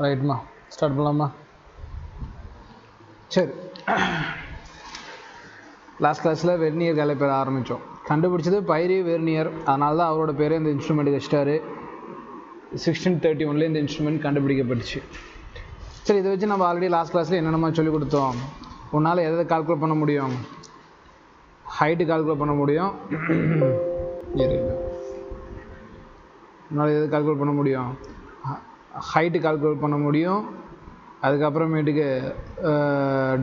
ரைட்மா, start பண்ணலாமா? சரி, last கிளாஸில் வெர்னியர் கேலிப்பர் ஆரம்பித்தோம். கண்டுபிடிச்சது பைரி வெர்னியர், அதனால தான் அவரோட பேரே இந்த இன்ஸ்ட்ருமெண்ட் வச்சிட்டாரு. 1631 இந்த இன்ஸ்ட்ருமெண்ட் கண்டுபிடிக்கப்பட்டுச்சு. சரி, இதை வச்சு நம்ம ஆல்ரெடி லாஸ்ட் கிளாஸில் என்னென்னமா சொல்லி கொடுத்தோம். உன்னால் எதை கால்குலேட் பண்ண முடியும்? ஹைட்டு கால்குலேட் பண்ண முடியும். உன்னால் எது கால்குலேட் பண்ண முடியும்? ஹைட்டு கால்குலேட் பண்ண முடியும். அதுக்கப்புறமேட்டுக்கு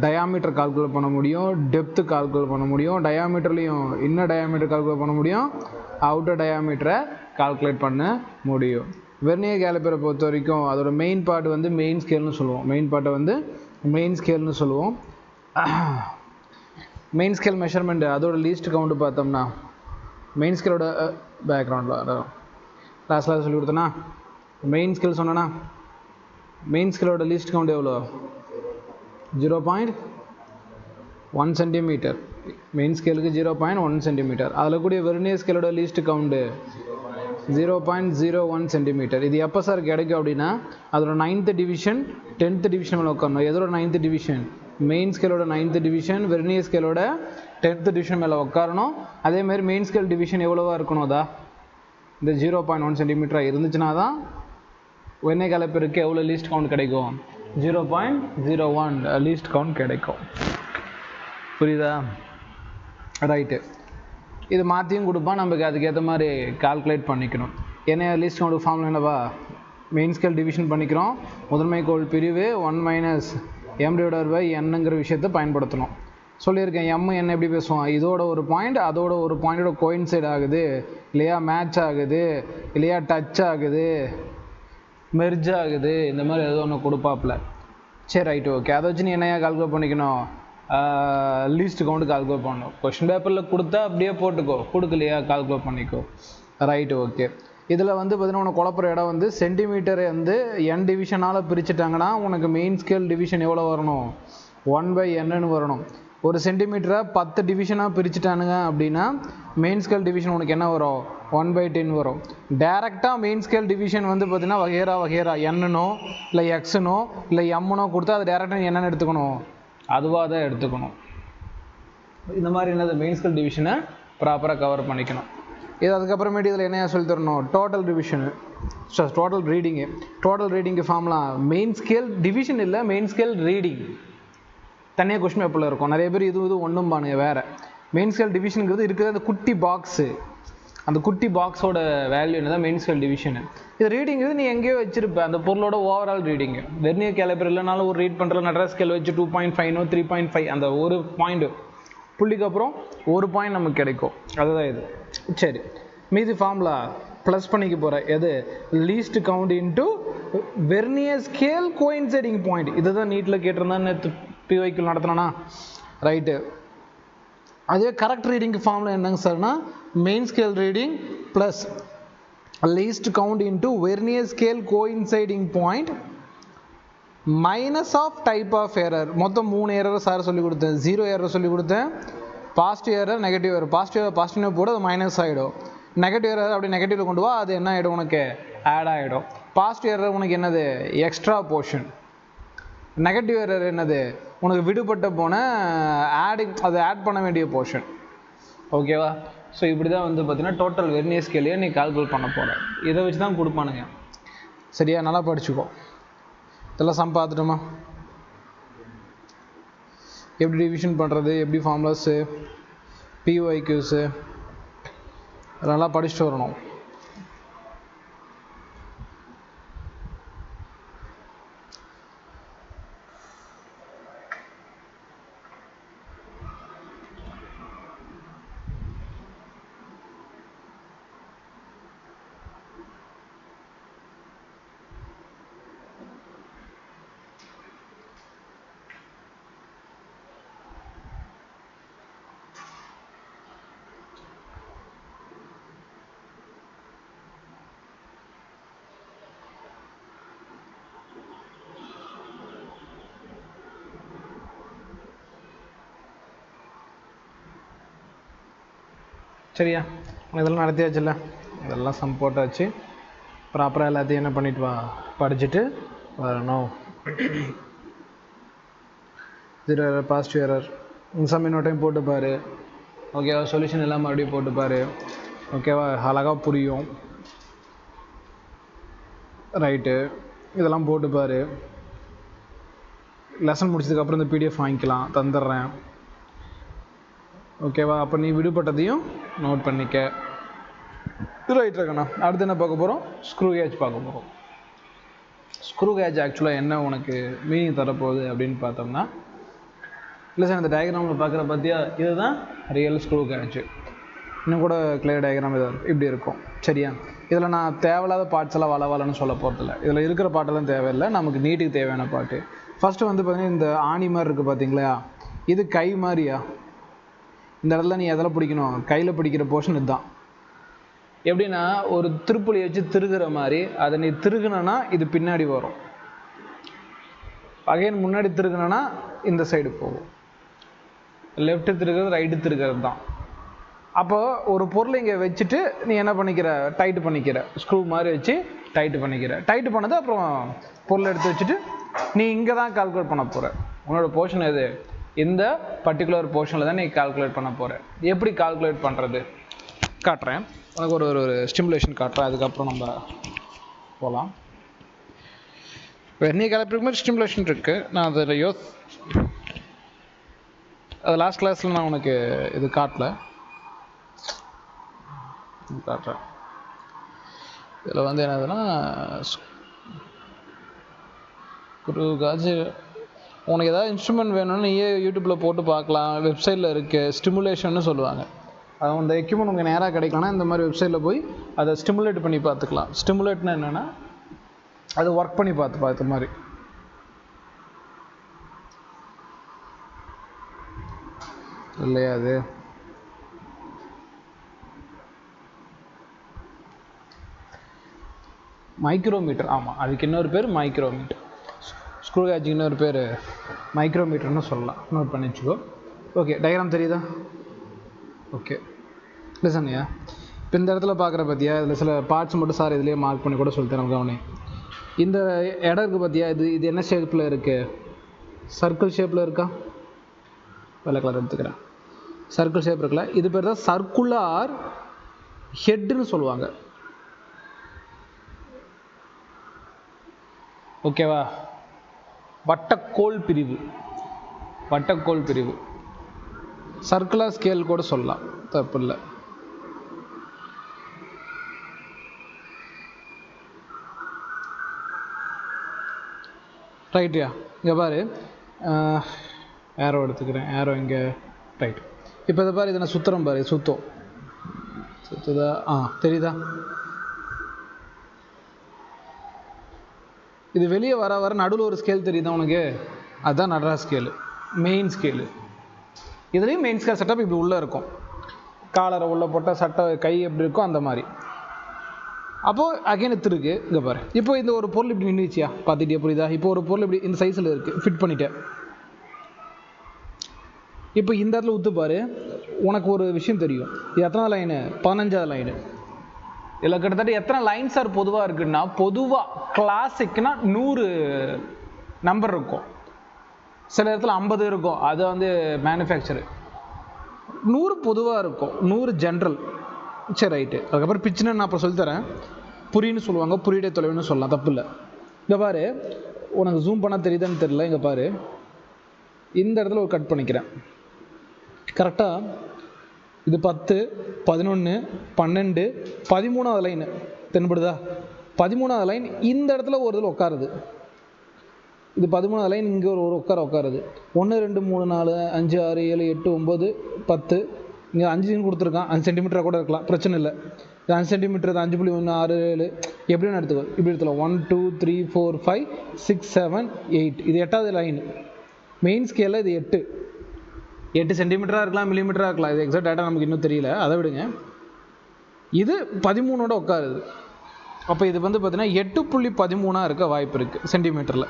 டயாமீட்டர் கால்குலேட் பண்ண முடியும், டெப்த்து கால்குலேட் பண்ண முடியும். டயாமீட்டர்லேயும் இன்னர் டயாமீட்டர் கால்குலேட் பண்ண முடியும், அவுட்டர் டயாமீட்டரை கால்குலேட் பண்ண முடியும். வெர்னியர் கேலிப்பரை பொறுத்த வரைக்கும் அதோட மெயின் பார்ட் வந்து மெயின் ஸ்கேல்னு சொல்லுவோம். மெயின் பார்ட்டை வந்து மெயின் ஸ்கேல்னு சொல்லுவோம். மெயின் ஸ்கேல் மெஷர்மெண்ட் அதோட லீஸ்ட் கவுண்ட் பார்த்தோம்னா, மெயின் ஸ்கேலோட பேக்ரவுண்டில் லாஸ்ட்டில் சொல்லி கொடுத்தேன்னா, மெயின் ஸ்கேல் சொன்னேன்னா, மெயின் ஸ்கேலோட லீஸ்ட் கவுண்ட் எவ்வளோ? 0.1 சென்டிமீட்டர். மெயின் ஸ்கேலுக்கு 0.1 சென்டிமீட்டர். அதில் கூடிய வெர்னியர் ஸ்கேலோட லீஸ்ட் கவுண்டு 0.01 சென்டிமீட்டர். இது எப்போ சார் கிடைக்கும் அப்படின்னா, அதோட 9th டிவிஷன் 10th டிவிஷன் மேலே உட்காரணும். எதோட 9th டிவிஷன்? மெயின் ஸ்கேலோட 9th டிவிஷன் வெர்னியர் ஸ்கேலோட 10th டிவிஷன் மேலே உட்காரணும். அதேமாதிரி மெயின் ஸ்கேல் டிவிஷன் எவ்வளோவா இருக்கணும்? அதா இந்த 0.1 சென்டிமீட்டராக இருந்துச்சுன்னா தான் வெர்னியர் கேலிப்பருக்கு எவ்வளோ லீஸ்ட் கவுண்ட் கிடைக்கும்? 0.01 லீஸ்ட் கவுண்ட் கிடைக்கும். புரியுதா? ரைட்டு. இது மாற்றியும் கொடுப்பான், நமக்கு அதுக்கேற்ற மாதிரி கால்குலேட் பண்ணிக்கணும். என்ன லீஸ்ட் கவுண்ட் ஃபார்முலா என்னவா? மெயின் ஸ்கேல் டிவிஷன் பண்ணிக்கிறோம். முதன்மை கோள் பிரிவு 1 - m/nங்கிற விஷயத்தை பயன்படுத்தணும். சொல்லியிருக்கேன், எம் என்ன எப்படி பேசுவோம்? இதோட ஒரு பாயிண்ட் அதோட ஒரு பாயிண்டோட கோயின்சைட் ஆகுது இல்லையா, மேட்ச் ஆகுது இல்லையா, டச் ஆகுது, மெர்ஜ் ஆகுது, இந்த மாதிரி ஏதோ ஒன்று கொடுப்பாப்புல. சரி, ரைட்டு, ஓகே. அதை வச்சு நீ என்னையா கால்குலேட் பண்ணிக்கணும்? லீஸ்ட் கவுண்ட் கால்குலேட் பண்ணணும். கொஸ்டின் பேப்பரில் கொடுத்தா அப்படியே போட்டுக்கோ, கொடுக்கலையா கால்குலேட் பண்ணிக்கோ. Right, okay. இதில் வந்து பார்த்தீங்கன்னா உனக்கு குழப்புற இடம் வந்து சென்டிமீட்டரை வந்து n டிவிஷனால் பிரிச்சுட்டாங்கன்னா உனக்கு மெயின் ஸ்கேல் டிவிஷன் எவ்வளோ வரணும்? 1/nன்னு வரணும். ஒரு சென்டிமீட்டரை 10 டிவிஷனாக பிரிச்சுட்டானுங்க அப்படின்னா மெயின் ஸ்கேல் டிவிஷன் உனக்கு என்ன வரும்? 1/10 வரும். டேரெக்டாக மெயின் ஸ்கேல் டிவிஷன் வந்து பார்த்தீங்கன்னா வகைரா என்னனோ இல்லை எக்ஸுனோ இல்லை எம்னோ கொடுத்தா அது டேரெக்டாக என்னென்னு எடுத்துக்கணும்? அதுவாக தான் எடுத்துக்கணும். இந்த மாதிரி என்னது மெயின் ஸ்கேல் டிவிஷனை ப்ராப்பராக கவர் பண்ணிக்கணும். இது அதுக்கப்புறமேட்டு இதில் என்னையா சொல்லி தரணும்? Total division, total reading. Total reading ஃபார்ம்லாம் மெயின் ஸ்கேல் டிவிஷன் இல்லை, மெயின் ஸ்கேல் ரீடிங் தனியாக கொஸ்டின் பேப்பரில் இருக்கும். நிறைய பேர் இது ஒன்றும் பானுங்க வேறு. மெயின் ஸ்கேல் டிவிஷனுங்கிறது இருக்கிற அந்த குட்டி பாக்ஸு, அந்த குட்டி பாக்ஸோட வேல்யூ என்ன தான் மெயின் ஸ்கேல் டிவிஷனு. இது ரீடிங்கிறது நீ எங்கேயோ வச்சிருப்ப, அந்த பொருளோட ஓவரால் ரீடிங்கு. வெர்னியர் கேலிப்பர் இல்லைனாலும் ஒரு ரீட் பண்ணுற நட்ராஜ் ஸ்கேல் வச்சு 2.5 3.5 அந்த ஒரு பாயிண்ட் புள்ளிக்கு அப்புறம் ஒரு பாயிண்ட் நமக்கு கிடைக்கும். அதுதான் இது. சரி, மீதி ஃபார்முலா ப்ளஸ் பண்ணிக்க போகிறேன். எது? Least count into vernier scale coinciding point. இதை தான் நீட்டில் கேட்டிருந்தா நேற்று பிவைக்கிள் நடத்தினா. ரைட்டு. அதே கரெக்ட் ரீடிங் ஃபார்முலா என்னங்க சார்னா, main scale reading plus least count into vernier scale coinciding point minus of type of error. மொத்தம் 3 எரர் சார் சொல்லி கொடுத்தேன். 0 எரர் சொல்லி கொடுத்தேன், positive error, negative error. Positive போட அது மைனஸ் ஆகிடும். நெகட்டிவ் எரர் அப்படி நெகட்டிவில் கொண்டு வா, அது என்ன ஆகிடும்? உனக்கு ஆட் ஆகிடும். பாசிட்டிவ் எரர் உனக்கு என்னது? Extra portion. நெகட்டிவ் எரர் என்னது? உனக்கு விடுபட்ட போன அதை ஆட் பண்ண வேண்டிய போர்ஷன். ஓகேவா? ஸோ இப்படி தான் வந்து பார்த்தீங்கன்னா டோட்டல் வெர்னியர் ஸ்கேலையே நீ கால்குலேட் பண்ண போகிற. இதை வச்சு தான் கொடுப்பானுங்க. சரியா? நல்லா படிச்சுக்கோ. இதெல்லாம் சம் பார்த்துட்டோமா? எப்படி டிவிஷன் பண்ணுறது, எப்படி ஃபார்முலாஸு, பிஒய்க்யூஸு அதெல்லாம் படிச்சுட்டு வரணும். சரியா? இதெல்லாம் நடத்தியாச்சுல்ல, இதெல்லாம் சம் போட்டாச்சு. ப்ராப்பராக எல்லாத்தையும் என்ன பண்ணிட்டு வா, படிச்சுட்டு வரணும். Zero error, positive error, some இன்னொரு டைம் போட்டு பாரு. ஓகேவா? சொல்யூஷன் எல்லாம் மறுபடியும் போட்டு பாரு. ஓகேவா? அழகாக புரியும். ரைட்டு, இதெல்லாம் போட்டு பாரு. லெசன் முடிச்சதுக்கப்புறம் இந்த பிடிஎஃப் வாங்கிக்கலாம், தந்துடுறேன். ஓகேவா? அப்போ நீ விடுபட்டதையும் நோட் பண்ணிக்க. ரைட் இருக்கண்ணா. அடுத்து என்ன பார்க்க போகிறோம்? ஸ்க்ரூ கேஜ் பார்க்க போகிறோம். ஸ்க்ரூ கேஜ் ஆக்சுவலாக என்ன உனக்கு மீனிங் தரப்போகுது அப்படின்னு பார்த்தோம்னா, இல்லை சார் இந்த டயக்ராமில் பார்க்குற பார்த்தியா, இதுதான் ரியல் ஸ்க்ரூ கேஜ். இன்னும் கூட கிளியர் டயக்ராம் இதாக இருக்கும், இப்படி இருக்கும். சரியா? இதில் நான் தேவையில்லாத பார்ட்ஸ் எல்லாம் வளவலன்னு சொல்ல போகிறதில்ல. இதில் இருக்கிற பாட்டெல்லாம் தேவையில்லை, நமக்கு நீட்டுக்கு தேவையான பாட்டு. ஃபஸ்ட்டு வந்து பார்த்தீங்கன்னா இந்த ஆணி மாதிரி இருக்குது பார்த்தீங்களா, இது கை மாதிரியா. இந்த இடத்துல நீ எதில் பிடிக்கணும்? கையில் பிடிக்கிற போர்ஷன் இதுதான். எப்படின்னா ஒரு திருப்புளி வச்சு திருகிற மாதிரி அதை நீ திருகுனா இது பின்னாடி வரும். அகைன் முன்னாடி திருகுனா இந்த சைடு போகும். லெஃப்ட்டு திருகிறது ரைட்டு திருகிறது தான். அப்போது ஒரு பொருளை இங்கே வச்சுட்டு நீ என்ன பண்ணிக்கிற? டைட்டு பண்ணிக்கிற. ஸ்க்ரூ மாதிரி வச்சு டைட்டு பண்ணிக்கிற. டைட்டு பண்ணது அப்புறம் பொருளை எடுத்து வச்சுட்டு நீ இங்கே தான் கால்குலேட் பண்ண போகிற. உன்னோட போர்ஷன் எது? இந்த பர்டிகுலர் போர்ஷனில் தான் நீ கால்குலேட் பண்ண போகிற. எப்படி கால்குலேட் பண்ணுறது காட்டுறேன் உனக்கு. ஒரு ஸ்டிமுலேஷன் காட்டுறேன், அதுக்கப்புறம் நம்ம போகலாம். வெர்னியர் கேலிப்பருக்கு மாதிரி ஸ்டிமுலேஷன் இருக்குது. நான் அதில் அது லாஸ்ட் கிளாஸில் நான் உனக்கு இது காட்டுறேன். இதில் வந்து என்னதுன்னா ஸ்க்ரூ காஜ். உனக்கு ஏதாவது இன்ஸ்ட்ருமெண்ட் வேணும்னு நீயே யூடியூப்பில் போட்டு பார்க்கலாம். வெப்சைட்டில் இருக்குது, ஸ்டிமுலேஷன்னு சொல்லுவாங்க. அது அந்த எக்யூப்மெண்ட் உங்களுக்கு நேராக கிடைக்கலன்னா இந்த மாதிரி வெப்சைட்டில் போய் அதை ஸ்டிமுலேட் பண்ணி பார்த்துக்கலாம். ஸ்டிமுலேட்னா என்னென்னா அது ஒர்க் பண்ணி பார்த்த மாதிரி. இல்லையா? அது மைக்ரோமீட்டர். ஆமாம், அதுக்கு இன்னொரு பேர் மைக்ரோமீட்டர். ஸ்க்ரூ கேஜுக்கு இன்னொரு பேர் மைக்ரோமீட்டர்னு சொல்லலாம். நோட் பண்ணி வச்சுக்கோ. ஓகே, டயக்ராம் தெரியுதா? ஓகே, லிசன்யா. இப்போ இந்த இடத்துல பார்க்குற பார்த்தியா, இதில் சில பார்ட்ஸ் மட்டும் சார் இதுலேயே மார்க் பண்ணி கூட சொல்லித்தரேன் கவனி. இந்த இடம் இருக்குது பார்த்தியா, இது என்ன ஷேப்பில் இருக்குது? சர்க்கிள் ஷேப்பில் இருக்கா? வெள்ளை கலர் எடுத்துக்கிறேன். சர்க்கிள் ஷேப் இருக்குல்ல, இது பேர் தான் சர்க்குலர் ஹெட்டுன்னு சொல்லுவாங்க. ஓகேவா? வட்டக்கோள் பிரிவு. வட்டக்கோள் பிரிவு சர்க்குலர் ஸ்கேல் கூட சொல்லலாம், தப்பு இல்லை. ரைட்யா, இங்கே பாரு, ஏரோ எடுத்துக்கிறேன். ஏரோ இங்கே. ரைட். இப்போ இதை பாரு, இதை நான் சுற்றுறேன் பாரு, சுற்றுதா? தெரியுதா? இது வெளியே வர வர நடுவில் ஒரு ஸ்கேல் தெரியுதா உனக்கு? அதுதான் நடராஜ் ஸ்கேலு, மெயின் ஸ்கேலு. இதுலேயும் மெயின் ஸ்கேல் செட்டப் இப்படி உள்ளே இருக்கும். காலரை உள்ளே போட்டால் சட்டை கை எப்படி இருக்கும் அந்த மாதிரி. அப்போது அகைன் இருக்குது. இங்கே பாரு, இப்போ இந்த ஒரு பொருள் இப்படி நின்றுச்சியா, பார்த்துட்டியா? புரியுதா? இப்போ ஒரு பொருள் இப்படி இந்த சைஸில் இருக்குது, ஃபிட் பண்ணிட்டேன். இப்போ இந்த இடத்துல ஊற்றுப்பாரு, உனக்கு ஒரு விஷயம் தெரியும். இது எத்தனை லைனு? 15வது லைனு. இதில் கிட்டத்தட்ட எத்தனை லைன் சார் பொதுவாக இருக்குன்னா, பொதுவாக கிளாசிக்னா 100 நம்பர் இருக்கும். சில இடத்துல 50 இருக்கும், அது வந்து மேனுஃபேக்சரு. 100 பொதுவாக இருக்கும், 100 ஜென்ரல். சரி, ரைட்டு. அதுக்கப்புறம் பிச்சுன்னு நான் அப்புறம் சொல்லித்தரேன். புரின்னு சொல்லுவாங்க, புரியுடைய தொலைவுன்னு சொல்லலாம், தப்பு இல்லை. இங்கே பாரு, உனக்கு ஜூம் பண்ணால் தெரியுதான்னு தெரியல. இங்கே பாரு, இந்த இடத்துல ஒரு கட் பண்ணிக்கிறேன் கரெக்டாக. இது 10, 11, 12, 13வது லைனு தென்படுதா? 13வது லைன் இந்த இடத்துல ஒரு இதில் உட்காருது. இது 13வது லைன், இங்கே ஒரு உட்காருது. 1 2 3 4 5 6 7 8 9 10. இங்கே 5 கொடுத்துருக்கான், 5 சென்டிமீட்டராக கூட இருக்கலாம், பிரச்சனை இல்லை. இது 5 சென்டிமீட்டர், 5.1 6 7 எப்படின்னு எடுத்துக்கோ. இப்படி எடுத்துக்கலாம். 1 2 3 4 5 6 7 8. இது 8வது லைன். மெயின் ஸ்கேலில் இது 8 சென்டிமீட்டராக இருக்கலாம், மில்லிமீட்டராக இருக்கலாம். இது எக்ஸாக்ட் டேட்டா நமக்கு இன்னும் தெரியல, அதை விடுங்க. இது 13ஓட உட்காருது. அப்போ இது வந்து பார்த்தீங்கன்னா 8.13 இருக்க வாய்ப்பு இருக்குது சென்டிமீட்டரில்.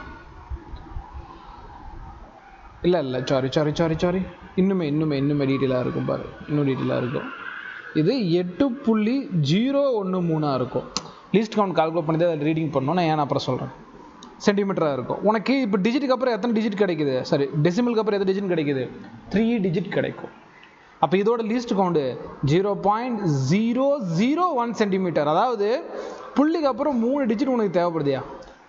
இல்லை சாரி, இன்னுமே டீட்டெயிலாக இருக்கும் பாரு, இன்னும் டீட்டெயிலாக இருக்கும். இது 8.013 இருக்கும். லீஸ்ட் கவுண்ட் கால்குலேட் பண்ணி தான் அதை ரீடிங் பண்ணணும். நான் ஏன் அப்புறம் சொல்கிறேன். சென்டிமீட்டராக இருக்கும். உனக்கு இப்போ டிஜிட்டுக்கு அப்புறம் எத்தனை டிஜிட் கிடைக்குது, சரி டெசிமலுக்கு அப்புறம் எத்தனை டிஜிட் கிடைக்குது, 3 டிஜிட் கிடைக்கும். அப்போ இதோட லீஸ்ட் கவுண்டு 0.001 சென்டிமீட்டர். அதாவது புள்ளிக்கு அப்புறம் 3 டிஜிட் உனக்கு தேவைப்படுதியா,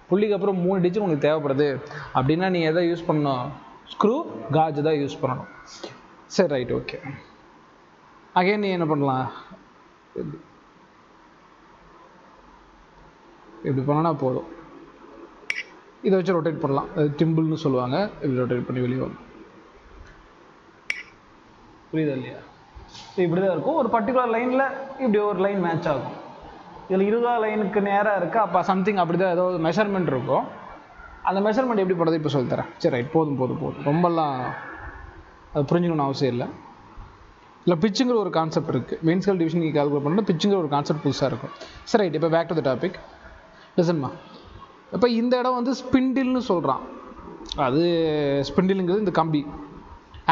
புள்ளிக்கு அப்புறம் 3 டிஜிட் உனக்கு தேவைப்படுது அப்படின்னா நீ எதை யூஸ் பண்ணணும், ஸ்க்ரூ காஜ் தான் யூஸ் பண்ணணும். சரி ரைட் ஓகே. அகைன் நீ என்ன பண்ணலாம், இப்படி பண்ணனா போதும். இதை வச்சு ரொட்டேட் பண்ணலாம், அது டிம்பிள்னு சொல்லுவாங்க. இப்படி ரொட்டேட் பண்ணி வெளியே வரும். புரியுதா இல்லையா? இப்படி தான் இருக்கும். ஒரு பர்டிகுலர் லைனில் இப்படி ஒரு லைன் மேட்ச் ஆகும். இதில் 20 லைனுக்கு நேராக இருக்குது. அப்போ சம்திங் அப்படி தான் ஏதோ மெஷர்மெண்ட் இருக்கும். அந்த மெஷர்மெண்ட் எப்படி பண்ணுறது இப்போ சொல்லித்தரேன். சரி ரைட், போதும் போதும் போதும், ரொம்பலாம் அது புரிஞ்சுக்கணும்னு அவசியம் இல்லை. இல்லை பிச்சுங்கிற ஒரு கான்செப்ட் இருக்குது. மெயின் ஸ்கேல் டிவிஷன் நீங்கள் கால்குலேட் பண்ணால் பிச்சுங்கிற ஒரு கான்செப்ட் புதுசாக இருக்கும். சரி ரைட், இப்போ பேக் டு த டாபிக். லிசன்மா, இப்போ இந்த இடம் வந்து ஸ்பிண்டில்னு சொல்கிறான். அது ஸ்பிண்டிலுங்கிறது இந்த கம்பி,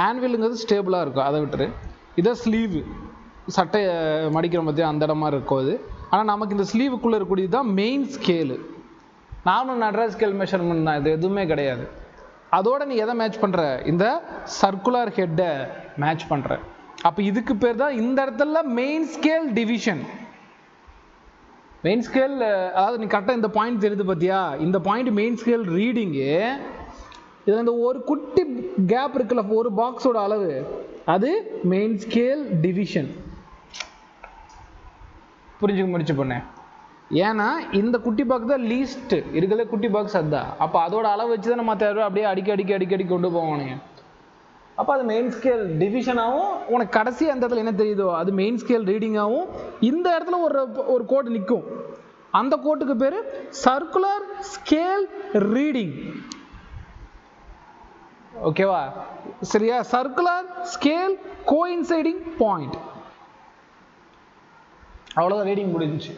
ஆன்விலுங்கிறது ஸ்டேபிளாக இருக்கும், அதை விட்டுரு. இதை ஸ்லீவு, சட்டையை மடிக்கிற மத்திய அந்த இடமா இருக்கும் அது. ஆனால் நமக்கு இந்த ஸ்லீவுக்குள்ளே இருக்கக்கூடியது தான் main scale. Normal Natraj scale measurement தான், இது எதுவுமே கிடையாது. அதோட நீ எதை மேட்ச் பண்ணுற, இந்த சர்க்குலர் ஹெட்டை மேட்ச் பண்ணுற. அப்போ இதுக்கு பேர் தான் இந்த இடத்துல main scale division. Main scale, அதாவது நீ கரெக்டாக இந்த பாயிண்ட் தெரியுது பார்த்தியா, இந்த பாயிண்ட் மெயின் ஸ்கேல் ரீடிங்கு. இதில் இந்த ஒரு குட்டி கேப் இருக்குல்ல, ஒரு பாக்ஸோட அளவு, அது மெயின் ஸ்கேல் டிவிஷன். புரிஞ்சுக்க முடிச்சு பண்ணேன். ஏன்னா இந்த குட்டி பாக்ஸ் தான் லீஸ்ட் இருக்கிறதே, குட்டி பாக்ஸ் அதுதான். அப்போ அதோட அளவு வச்சு தான் நம்ம தேவை அப்படியே அடிக்கடி கொண்டு போவானுங்க. அப்போ அது மெயின் ஸ்கேல் டிவிஷனாகவும், உனக்கு கடைசி அந்த இடத்துல என்ன தெரியுதோ அது மெயின் ஸ்கேல் ரீடிங்காகவும். இந்த இடத்துல ஒரு கோடு நிற்கும், அந்த கோட்டுக்கு பேர் சர்க்குலர் ஸ்கேல் ரீடிங். ஓகேவா? சரியா? Circular scale coinciding point. அவ்வளோதான், ரீடிங் முடிஞ்சிச்சு.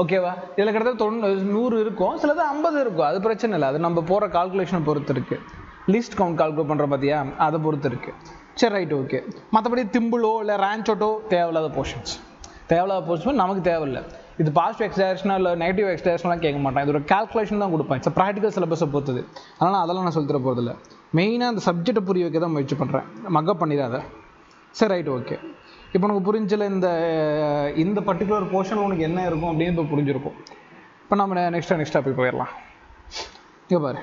ஓகேவா? இதில் கிட்டத்தட்ட 100 இருக்கும், சிலது 50 இருக்கும். அது பிரச்சனை இல்லை, அது நம்ம போகிற கால்குலேஷனை பொறுத்து இருக்குது. லிஸ்ட் கவுண்ட் கால்குலேட் பண்ணுற பார்த்தியா, அதை பொறுத்து இருக்குது. சரி ரைட் ஓகே. மற்றபடி திம்பிளோ இல்லை ரேஞ்சோட்டோ தேவையில்லாத போர்ஷன்ஸ், நமக்கு தேவையில்லை. இது பாசிட்டிவ் எக்ஸ் டைரக்ஷனாக இல்லை நெகட்டிவ் எக்ஸ் டைரக்ஷன்லாம் கேட்க மாட்டேன். இது ஒரு கால்குலேஷன் தான் கொடுப்பேன். இட்ஸ் ப்ராக்டிக்கல் சிலபஸை பொறுத்தது. அதனால் அதெல்லாம் நான் சொல்லித்தர போகிறதில்ல. மெயினாக அந்த சப்ஜெக்டை புரிய வைக்க தான் முயற்சி பண்ணுறேன், மக்கப் பண்ணிடாத. சரி ரைட் ஓகே. இப்போ உனக்கு புரிஞ்சில இந்த பர்டிகுலர் போர்ஷன் உனக்கு என்ன இருக்கும் அப்படின்னு இப்போ புரிஞ்சிருக்கும். இப்போ நம்ம நெக்ஸ்ட் டாபிக் போயிடலாம். இங்கே பாரு,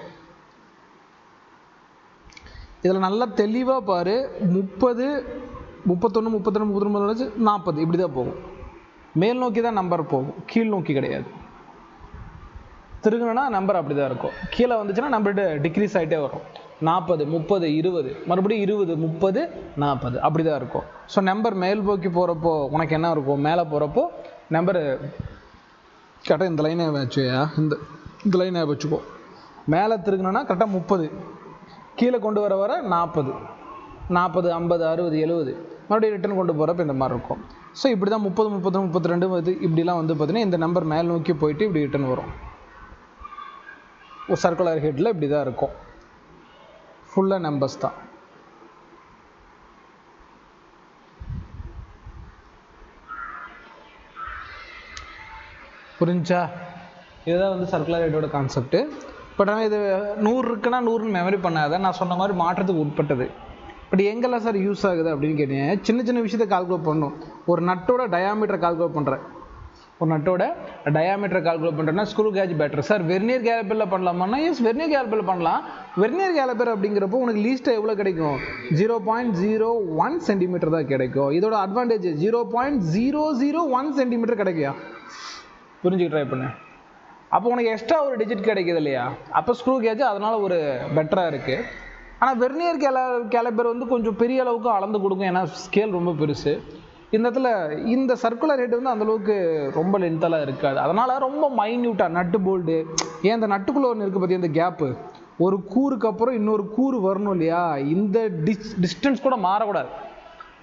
இதில் நல்லா தெளிவாக பாரு. 30, 31, 32, 39, 40 இப்படி தான் போகும். மேல் நோக்கி தான் நம்பர் போகும், கீழ் நோக்கி கிடையாது. திருகுனா நம்பர் அப்படி தான் இருக்கும். கீழே வந்துச்சுன்னா நம்பர் டிக்ரீஸ் ஆகிட்டே வரும். 40, 30, 20, மறுபடியும் 20, 30, 40 அப்படி தான் இருக்கும். ஸோ நம்பர் மேல் நோக்கி போகிறப்போ உனக்கு என்ன இருக்கும், மேலே போகிறப்போ நம்பரு கரெக்டாக இந்த லைனை வச்சுயா, இந்த லைனை வச்சுக்கோ. மேலே திருகுனா கரெக்டாக 30, கீழே கொண்டு வர 40, 40, 50, 60, 70 மறுபடியும் ரிட்டன் கொண்டு போகிறப்ப இந்த மாதிரி இருக்கும். ஸோ இப்படி தான் 30, 31, 32 இப்படிலாம் வந்து பார்த்தீங்கன்னா இந்த நம்பர் மேல் நோக்கி போயிட்டு இப்படி ரிட்டன் வரும். ஒரு சர்க்குலர் ஹெட்டில் இப்படி தான் இருக்கும். ஃபுல்லாக நம்பர்ஸ் தான். புரிஞ்சா? இதுதான் வந்து சர்க்குலர் ஹெட்டோட கான்செப்ட். பட் ஆனால் இது 100 இருக்குன்னா 100 மெமரி பண்ணாத, நான் சொன்ன மாதிரி மாற்றத்துக்கு உட்பட்டது. பட் எங்கெல்லாம் சார் யூஸ் ஆகுது அப்படின்னு கேட்டீங்க, சின்ன விஷயத்தை கால்குலேட் பண்ணணும். ஒரு நட்டோட டயாமீட்டரை கால்குலேட் பண்ணுறேன், பண்ணுறேன்னா screw gauge better. Sir vernier கேலிப்பரில் பண்ணலாமான்னா எஸ், வெர்னியர் கேலிப்பரில் பண்ணலாம். வெர்னியர் கேலிப்பர் அப்படிங்கிறப்போ உனக்கு லீஸ்ட்டாக எவ்வளோ கிடைக்கும், 0.01 சென்டிமீட்டர் தான் கிடைக்கும். இதோட அட்வான்டேஜ் 0.001 சென்டிமீட்டர் கிடைக்கும். புரிஞ்சுக்க ட்ரை பண்ணு. அப்போ உனக்கு எக்ஸ்ட்ரா ஒரு டிஜிட் கிடைக்குது இல்லையா, அப்போ ஸ்க்ரூ கேஜ் அதனால் ஒரு பெட்டராக இருக்குது. ஆனால் வெர்னியர் கேலிப்பர் வந்து கொஞ்சம் பெரிய அளவுக்கு அளந்து கொடுக்கும், ஏன்னா ஸ்கேல் ரொம்ப பெருசு. இந்த இடத்துல இந்த சர்க்குலர் ஹெட் வந்து அந்தளவுக்கு ரொம்ப லென்த்தெல்லாம் இருக்காது. அதனால் ரொம்ப மைன்யூட்டாக நட்டு போல்டு, ஏன் இந்த நட்டுக்குள்ளே ஒன்று இருக்குது பார்த்தியா, இந்த கேப்பு, ஒரு கூறுக்கு அப்புறம் இன்னொரு கூறு வரணும் இல்லையா, இந்த டிஸ்டன்ஸ் கூட மாறக்கூடாது.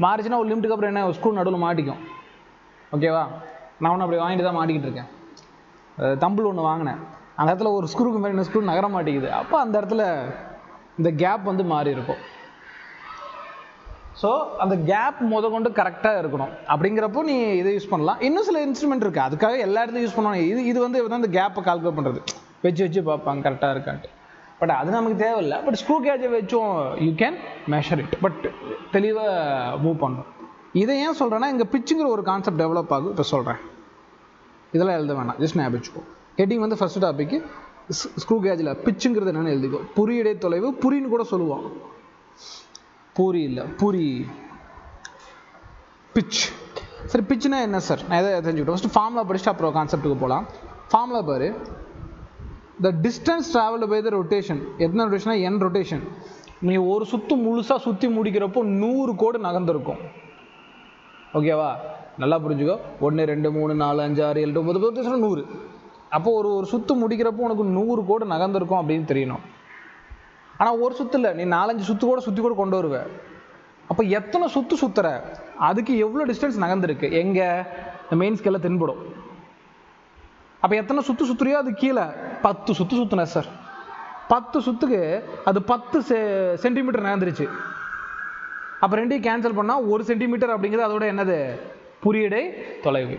மாறிச்சுன்னா ஒரு லிமிட்டுக்கு அப்புறம் என்ன, ஸ்க்ரூ நடுவில் மாட்டிக்கும். ஓகேவா? நான் ஒன்று அப்படி வாங்கிட்டு தான் மாட்டிக்கிட்டு இருக்கேன். தம்பிள் ஒன்று வாங்கினேன், அந்த இடத்துல ஒரு ஸ்க்ரூக்கு மேலே இன்னும் ஸ்க்ரூ நகர மாட்டேங்குது. அப்போ அந்த இடத்துல இந்த கேப் வந்து மாறி இருக்கும். ஸோ அந்த கேப் கொண்டு கரெக்டாக இருக்கணும். அப்படிங்கிறப்போ நீ இதை யூஸ் பண்ணலாம். இன்னும் சில இன்ஸ்ட்ருமெண்ட் இருக்குது, அதுக்காக எல்லா இடத்துலையும் யூஸ் பண்ணுவாங்க. இது வந்து இந்த கேப்பை கால்குலேட் பண்ணுறது. வச்சு பார்ப்பாங்க கரெக்டாக இருக்கான்ட்டு. பட் அது நமக்கு தேவையில்லை. பட் ஸ்க்ரூ கேஜை வச்சும் you can measure it. But தெளிவாக மூவ் பண்ணுறோம். இதை ஏன் சொல்கிறேன்னா, இங்கே பிச்சுங்கிற ஒரு கான்செப்ட் டெவலப் ஆகும். இப்போ சொல்கிறேன், இதெல்லாம் எழுத வேணாம், ஜஸ்ட் ஞாபகம் வச்சுக்கோ. ஹெட்டிங் வந்து ஃபர்ஸ்ட் டாபிக் ஸ்க்ரூ கேஜில் பிச்சுங்கிறது என்னென்னு எழுதிக்கோ. புரி இடை தொலைவு, புரின்னு கூட சொல்லுவோம். பூரி இல்லை, புரி, பிச். சரி, பிச்சுனா என்ன சார்? நான் எதை தெரிஞ்சுக்கிட்டோம். ஃபஸ்ட்டு ஃபார்முலா படிச்சுட்டு அப்புறம் கான்செப்ட்டுக்கு போகலாம். ஃபார்முலா பாரு. The distance travelled by the rotation. எத்தனை ரொட்டேஷனா? n rotation. நீ ஒரு சுற்று முழுசாக சுற்றி முடிக்கிறப்போ 100 கோடு நகர்ந்துருக்கும். ஓகேவா? நல்லா புரிஞ்சுக்கோ. 1 2 3 4 5 6 7 8 9 10 100. அப்போ ஒரு சுற்று முடிக்கிறப்போ உனக்கு 100 கோடு நகர்ந்துருக்கும் அப்படின்னு தெரியணும். ஆனால் ஒரு சுற்று இல்லை, நீ 4-5 சுற்று கூட சுற்றி கூட கொண்டு வருவேன். அப்போ எத்தனை சுற்று சுற்றுற, அதுக்கு எவ்வளோ டிஸ்டன்ஸ் நகர்ந்துருக்கு எங்கே மெயின் ஸ்கேலில் தென்படும். அப்போ எத்தனை சுற்று சுற்றுறியோ அது கீழே 10 சுற்று சுற்றுனேன் சார். 10 சுற்றுக்கு அது 10 சென்டிமீட்டர் நகர்ந்துருச்சு. அப்போ ரெண்டையும் கேன்சல் பண்ணால் 1 சென்டிமீட்டர் அப்படிங்கிறது அதோட என்னது? புரியடை தொலைவு.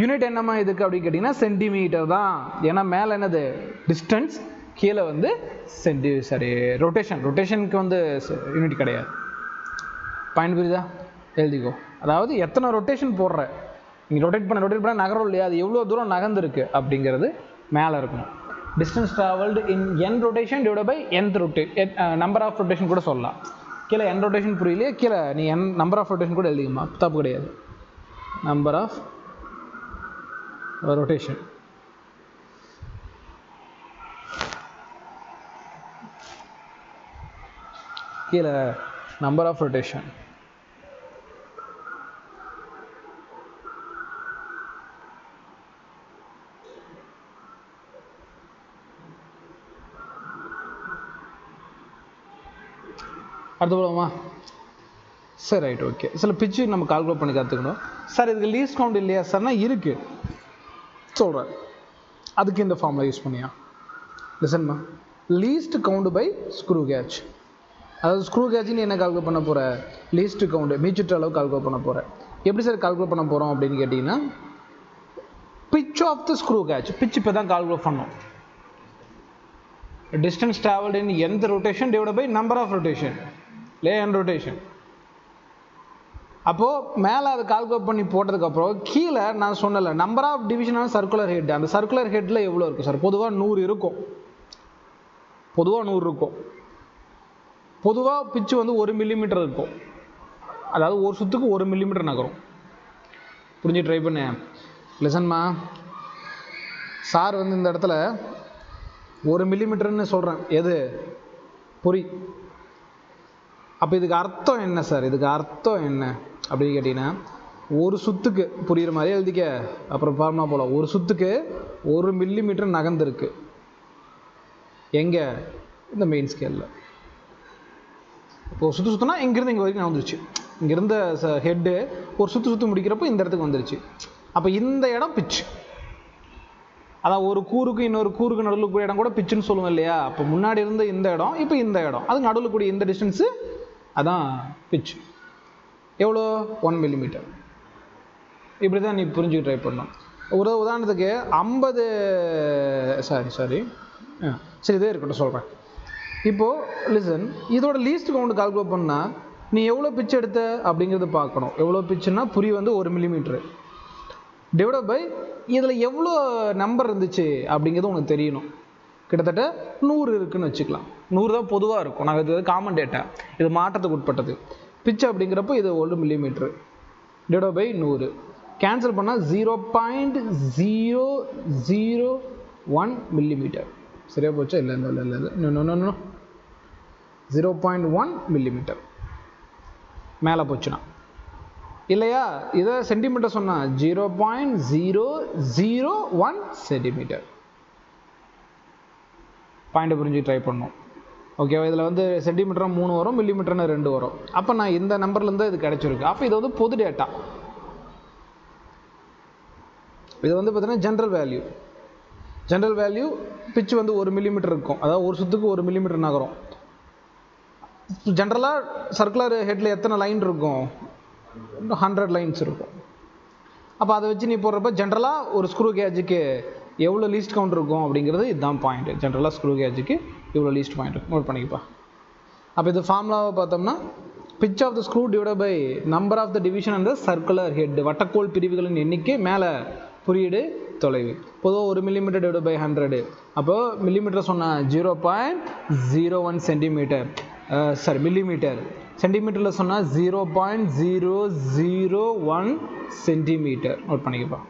யூனிட் என்னம்மா இதுக்கு அப்படின்னு கேட்டிங்கன்னா சென்டிமீட்டர் தான். ஏன்னா மேலே என்னது? டிஸ்டன்ஸ், கீழே வந்து ரொட்டேஷனுக்கு வந்து யூனிட் கிடையாது. பாயிண்ட் புரியுதா? எழுதிக்கோ. அதாவது எத்தனை ரொட்டேஷன் போடுற, நீங்கள் ரொட்டேட் பண்ண நகரம் இல்லையா, அது எவ்வளோ தூரம் நகர்ந்துருக்கு அப்படிங்கிறது மேலே இருக்கணும். Distance travelled in n rotation divide by nth rotation, number of rotation கூட சொல்லலாம். கீழே n ரொட்டேஷன் புரியலையே, கீழே நீ நம்பர் ஆஃப் ரொட்டேஷன் கூட எழுதிக்கமா, தப்பு கிடையாது. Number of rotation. கீழே நம்பர் ஆஃப் ரொட்டேஷன். அடுத்து போகலாமா? சரி, ரைட், ஓகே. சில பிச்சு நம்ம கால்குலேட் பண்ணி கற்றுக்கணும். சார் இதுக்கு லீஸ்ட் கவுண்ட் இல்லையா சார்னா இருக்குது, சொல்கிறேன். அதுக்கு இந்த ஃபார்முலா யூஸ் பண்ணியா? லிசன்மா, least count by screw gauge. அதாவது ஸ்க்ரூ கேஜ் நீ என்ன கால்குலேட் பண்ண போகிற? லீஸ்ட் கவுண்ட், மீச்சுற்ற அளவு கால்குலேட் பண்ண போகிறேன். எப்படி சார் கால்குலேட் பண்ண போகிறோம் அப்படின்னு கேட்டிங்கன்னா, pitch of the screw gauge. Pitch இப்போ தான் கால்குலேட் பண்ணோம். Distance travelled in nth rotation divide by number of rotation, n rotation. அப்போது மேலே அதை கால்குலேட் பண்ணி போட்டதுக்கப்புறம் கீழே நான் சொன்னல நம்பர் ஆஃப் டிவிஷனான சர்க்குலர் ஹெட். அந்த சர்க்குலர் ஹெட்டில் எவ்வளோ இருக்கும் சார்? பொதுவாக 100 இருக்கும். பொதுவாக பிச்சு வந்து 1 மில்லிமீட்டர் இருக்கும். அதாவது ஒரு சுற்றுக்கு 1 மில்லிமீட்டர் நகரும். புரிஞ்சு ட்ரை பண்ண. லிசன்மா, சார் வந்து இந்த இடத்துல 1 மில்லிமீட்டர்னு சொல்கிறேன். எது? புரி. அப்போ இதுக்கு அர்த்தம் என்ன சார்? இதுக்கு அர்த்தம் என்ன அப்படின்னு கேட்டிங்கன்னா, ஒரு சுற்றுக்கு புரிகிற மாதிரி எழுதிக்க. அப்புறம் ஃபார்முலா போல, ஒரு சுற்றுக்கு 1 மில்லிமீட்டர் நகர்ந்துருக்கு. எங்கே? இந்த மெயின் ஸ்கேலில். இப்போ சுற்று சுற்றினா இங்கேருந்து இங்கே வரைக்கும் வந்துருச்சு. இங்கேருந்த ஹெட்டு ஒரு சுற்று முடிக்கிறப்போ இந்த இடத்துக்கு வந்துருச்சு. அப்போ இந்த இடம் பிச்சு. அதான் ஒரு கூறுக்கு இன்னொரு கூறுக்கு நடுவில் கூடிய இடம் கூட பிச்சுன்னு சொல்லுவோம் இல்லையா? அப்போ முன்னாடி இருந்த இந்த இடம், இப்போ இந்த இடம், அது நடுவில் கூடிய இந்த டிஸ்டன்ஸு, அதான் பிச். எவ்வளோ? 1 மில்லிமீட்டர். இப்படி தான் நீ புரிஞ்சுக்க ட்ரை பண்ணணும். ஒரு உதாரணத்துக்கு 50 சரி இதே இருக்கட்டும் சொல்கிறேன். இப்போது லிசன், இதோட லீஸ்ட் கவுண்ட் கால்குலேட் பண்ணால் நீ எவ்வளோ பிச் எடுத்த அப்படிங்கிறது பார்க்கணும். எவ்வளோ பிச்சுன்னா புரி வந்து 1 மில்லிமீட்ரு டிவைட் பை இதில் எவ்வளோ நம்பர் இருந்துச்சு அப்படிங்கிறது உனக்கு தெரியணும். கிட்டத்தட்ட 100 இருக்குதுன்னு வச்சுக்கலாம். 100 தான் பொதுவாக இருக்கும். நாங்கள் இது காமன் டேட்டா, இது மாற்றத்துக்கு உட்பட்டது. பிச் அப்படிங்கிறப்போ இது 1 மில்லிமீட்ரு டிவைட் பை 100 கேன்சல் பண்ணால் 0.001 மில்லிமீட்டர். சரியா போச்சா? இல்லை 0.1 மில்லிமீட்டர் மேலே போச்சுன்னா இல்லையா? இதை சென்டிமீட்டர் சொன்னால் 0.001 சென்டிமீட்டர். பாயிண்ட் புரிஞ்சு ட்ரை பண்ணோம். ஓகேவா? இதில் வந்து சென்டிமீட்டராக 3 வரும், மில்லிமீட்டர்னா 2 வரும். அப்போ நான் இந்த நம்பர்லேருந்து இது கிடச்சிருக்கு. அப்போ இது வந்து பொது டேட்டா. இது வந்து பார்த்தீங்கன்னா ஜென்ரல் வேல்யூ பிச்சு வந்து 1 மில்லிமீட்டர் இருக்கும். அதாவது ஒரு சுற்றுக்கு 1 மில்லிமீட்டர் நகரும். ஜென்ரலாக சர்க்குலர் ஹெட்டில் எத்தனை லைன் இருக்கும்? 100 லைன்ஸ் இருக்கும். அப்போ அதை வச்சு நீ போடுறப்ப ஜென்ரலாக ஒரு ஸ்க்ரூ கேஜுக்கு எவ்வளோ லீஸ்ட் கவுண்ட் இருக்கும் அப்படிங்கிறது இதுதான் பாயிண்ட். ஜென்ரலாக ஸ்க்ரூ கேஜுக்கு இவ்வளோ லீஸ்ட் பாயிண்ட் நோட் பண்ணிக்கப்பா. அப்போ இது ஃபார்முலாவை பார்த்தோம்னா pitch of the screw divided by number of the division and the circular head. வட்டக்கோள் பிரிவுகளின் எண்ணிக்கை மேலே குறியீடு தொலைவு. பொதுவாக 1 மில்லிமீட்டர் டிவைட் பை 100. அப்போ மில்லிமீட்டர் சொன்னால் 0.01 சென்டிமீட்டர், சாரி மில்லிமீட்டர். சென்டிமீட்டரில் சொன்னால் 0.001 சென்டிமீட்டர் நோட் பண்ணிக்கப்பா.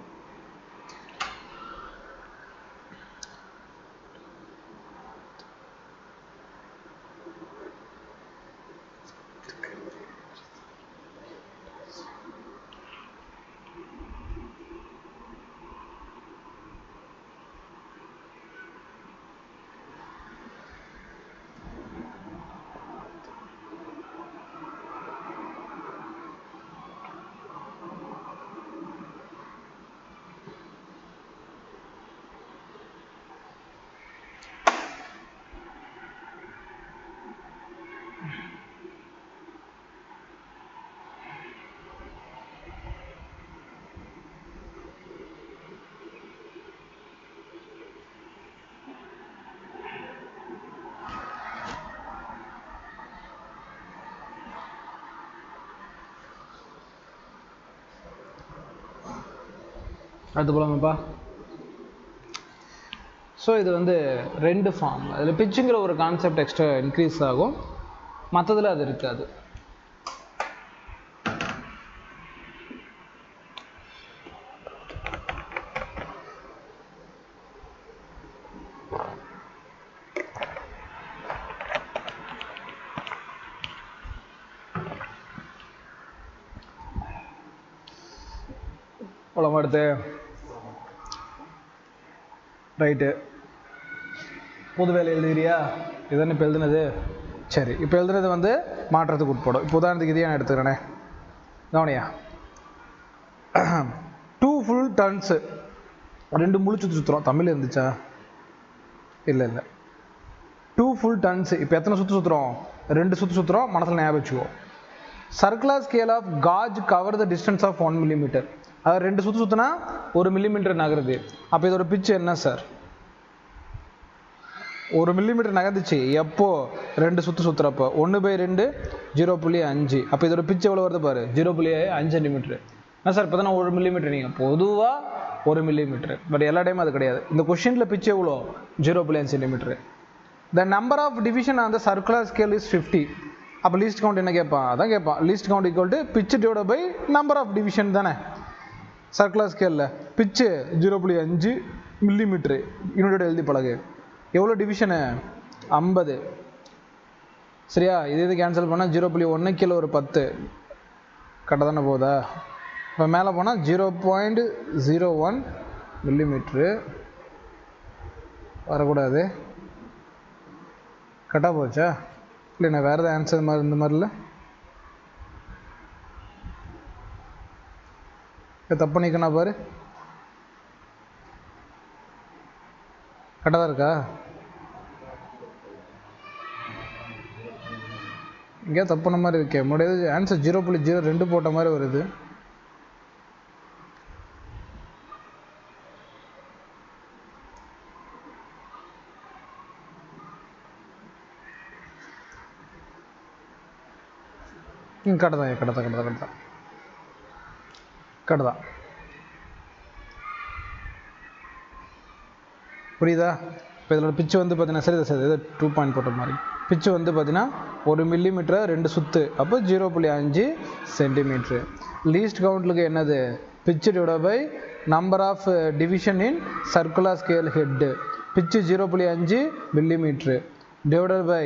அடுத்து போலாமாப்பா. ஸோ இது வந்து 2 ஃபார்ம். அதில் பிச்சுங்கிற ஒரு கான்செப்ட் எக்ஸ்ட்ரா இன்க்ரீஸ் ஆகும், மற்றதில் அது இருக்காது. போலாமா அடுத்து. ரைட்டு, புது வேலை எழுதுகிறியா? இதுதானே இப்போ எழுதுனது. சரி, இப்போ எழுதுனது வந்து மாற்றத்துக்கு உட்படும். இப்போ உதாரணத்துக்கு இதையே நான் எடுத்துக்கிறேனே, கவனியா. 2 ஃபுல் டர்ன்ஸு, 2 முழு சுற்று சுற்றுறோம். தமிழ் இருந்துச்சா? இல்லை இல்லை, 2 ஃபுல் டர்ன்ஸு. இப்போ எத்தனை சுற்று சுற்றுறோம்? 2 சுற்று சுற்றுறோம். மனசில் ஞாபகம் வச்சுக்கோ. Circular scale of gauge cover the distance of 1 millimetre. அது 2 சுற்று சுற்றினா 1 மில்லிமீட்டர் நகருது. அப்போ இதோட பிச்சு என்ன சார்? 1 மில்லிமீட்டர் நகர்ந்துச்சு எப்போ? 2 சுற்று சுற்றுறப்போ. 1/2 0.5. அப்போ இதோட பிச்சு எவ்வளோ வருது பாரு, 0.5 சென்டிமீட்டர். என்ன சார் இப்போ தானே 1 மில்லிமீட்டர்? நீங்கள் பொதுவாக 1 மில்லிமீட்டர், பட் எல்லா டைமும் அது கிடையாது. இந்த கொஷினில் பிச்சு எவ்வளோ? 0.5 centimetre. The number of division on the circular scale is 50. அப்போ லீஸ்ட் கவுண்ட் என்ன கேட்பான்? அதான் கேட்பான். Least count equal to pitch divide by number of division தானே. சர்க்குலர் ஸ்கேலில் பிச்சு 0.5 மில்லிமீட்ரு. யூனிட்டோட எழுதி பழகு. எவ்வளோ டிவிஷனு? 50. சரியா? இது கேன்சல் பண்ணால் 0.1 கீழே ஒரு 10 கரெக்டாக தானே போகுதா? இப்போ மேலே போனால் 0.01 மில்லிமீட்ரு வரக்கூடாது. கரெக்டாக போச்சா? இல்லை நான் வேறு ஏதாவது ஆன்சர் மாதிரி இந்த மாதிரில தப்பு நிற்கணா பாரு. கரெக்டாக தான் இருக்கா? எங்கேயா தப்புன மாதிரி இருக்கே. முடியாது. ஆன்சர் 0.02 போட்ட மாதிரி வருது. கரெக்டாக புரியுதா? இப்போ இதோட பிச்சு வந்து பார்த்தீங்கன்னா, சரி சரி, இது 2 பாயிண்ட் போட்ட மாதிரி. பிச்சு வந்து பார்த்தீங்கன்னா 1 மில்லிமீட்டர் 2 சுற்று, அப்போ 0.5 சென்டிமீட்ரு. லீஸ்ட் கவுண்ட்லுக்கு என்னது? Pitch divide by number of division in circular scale head. Pitch 0.5 millimetre divided by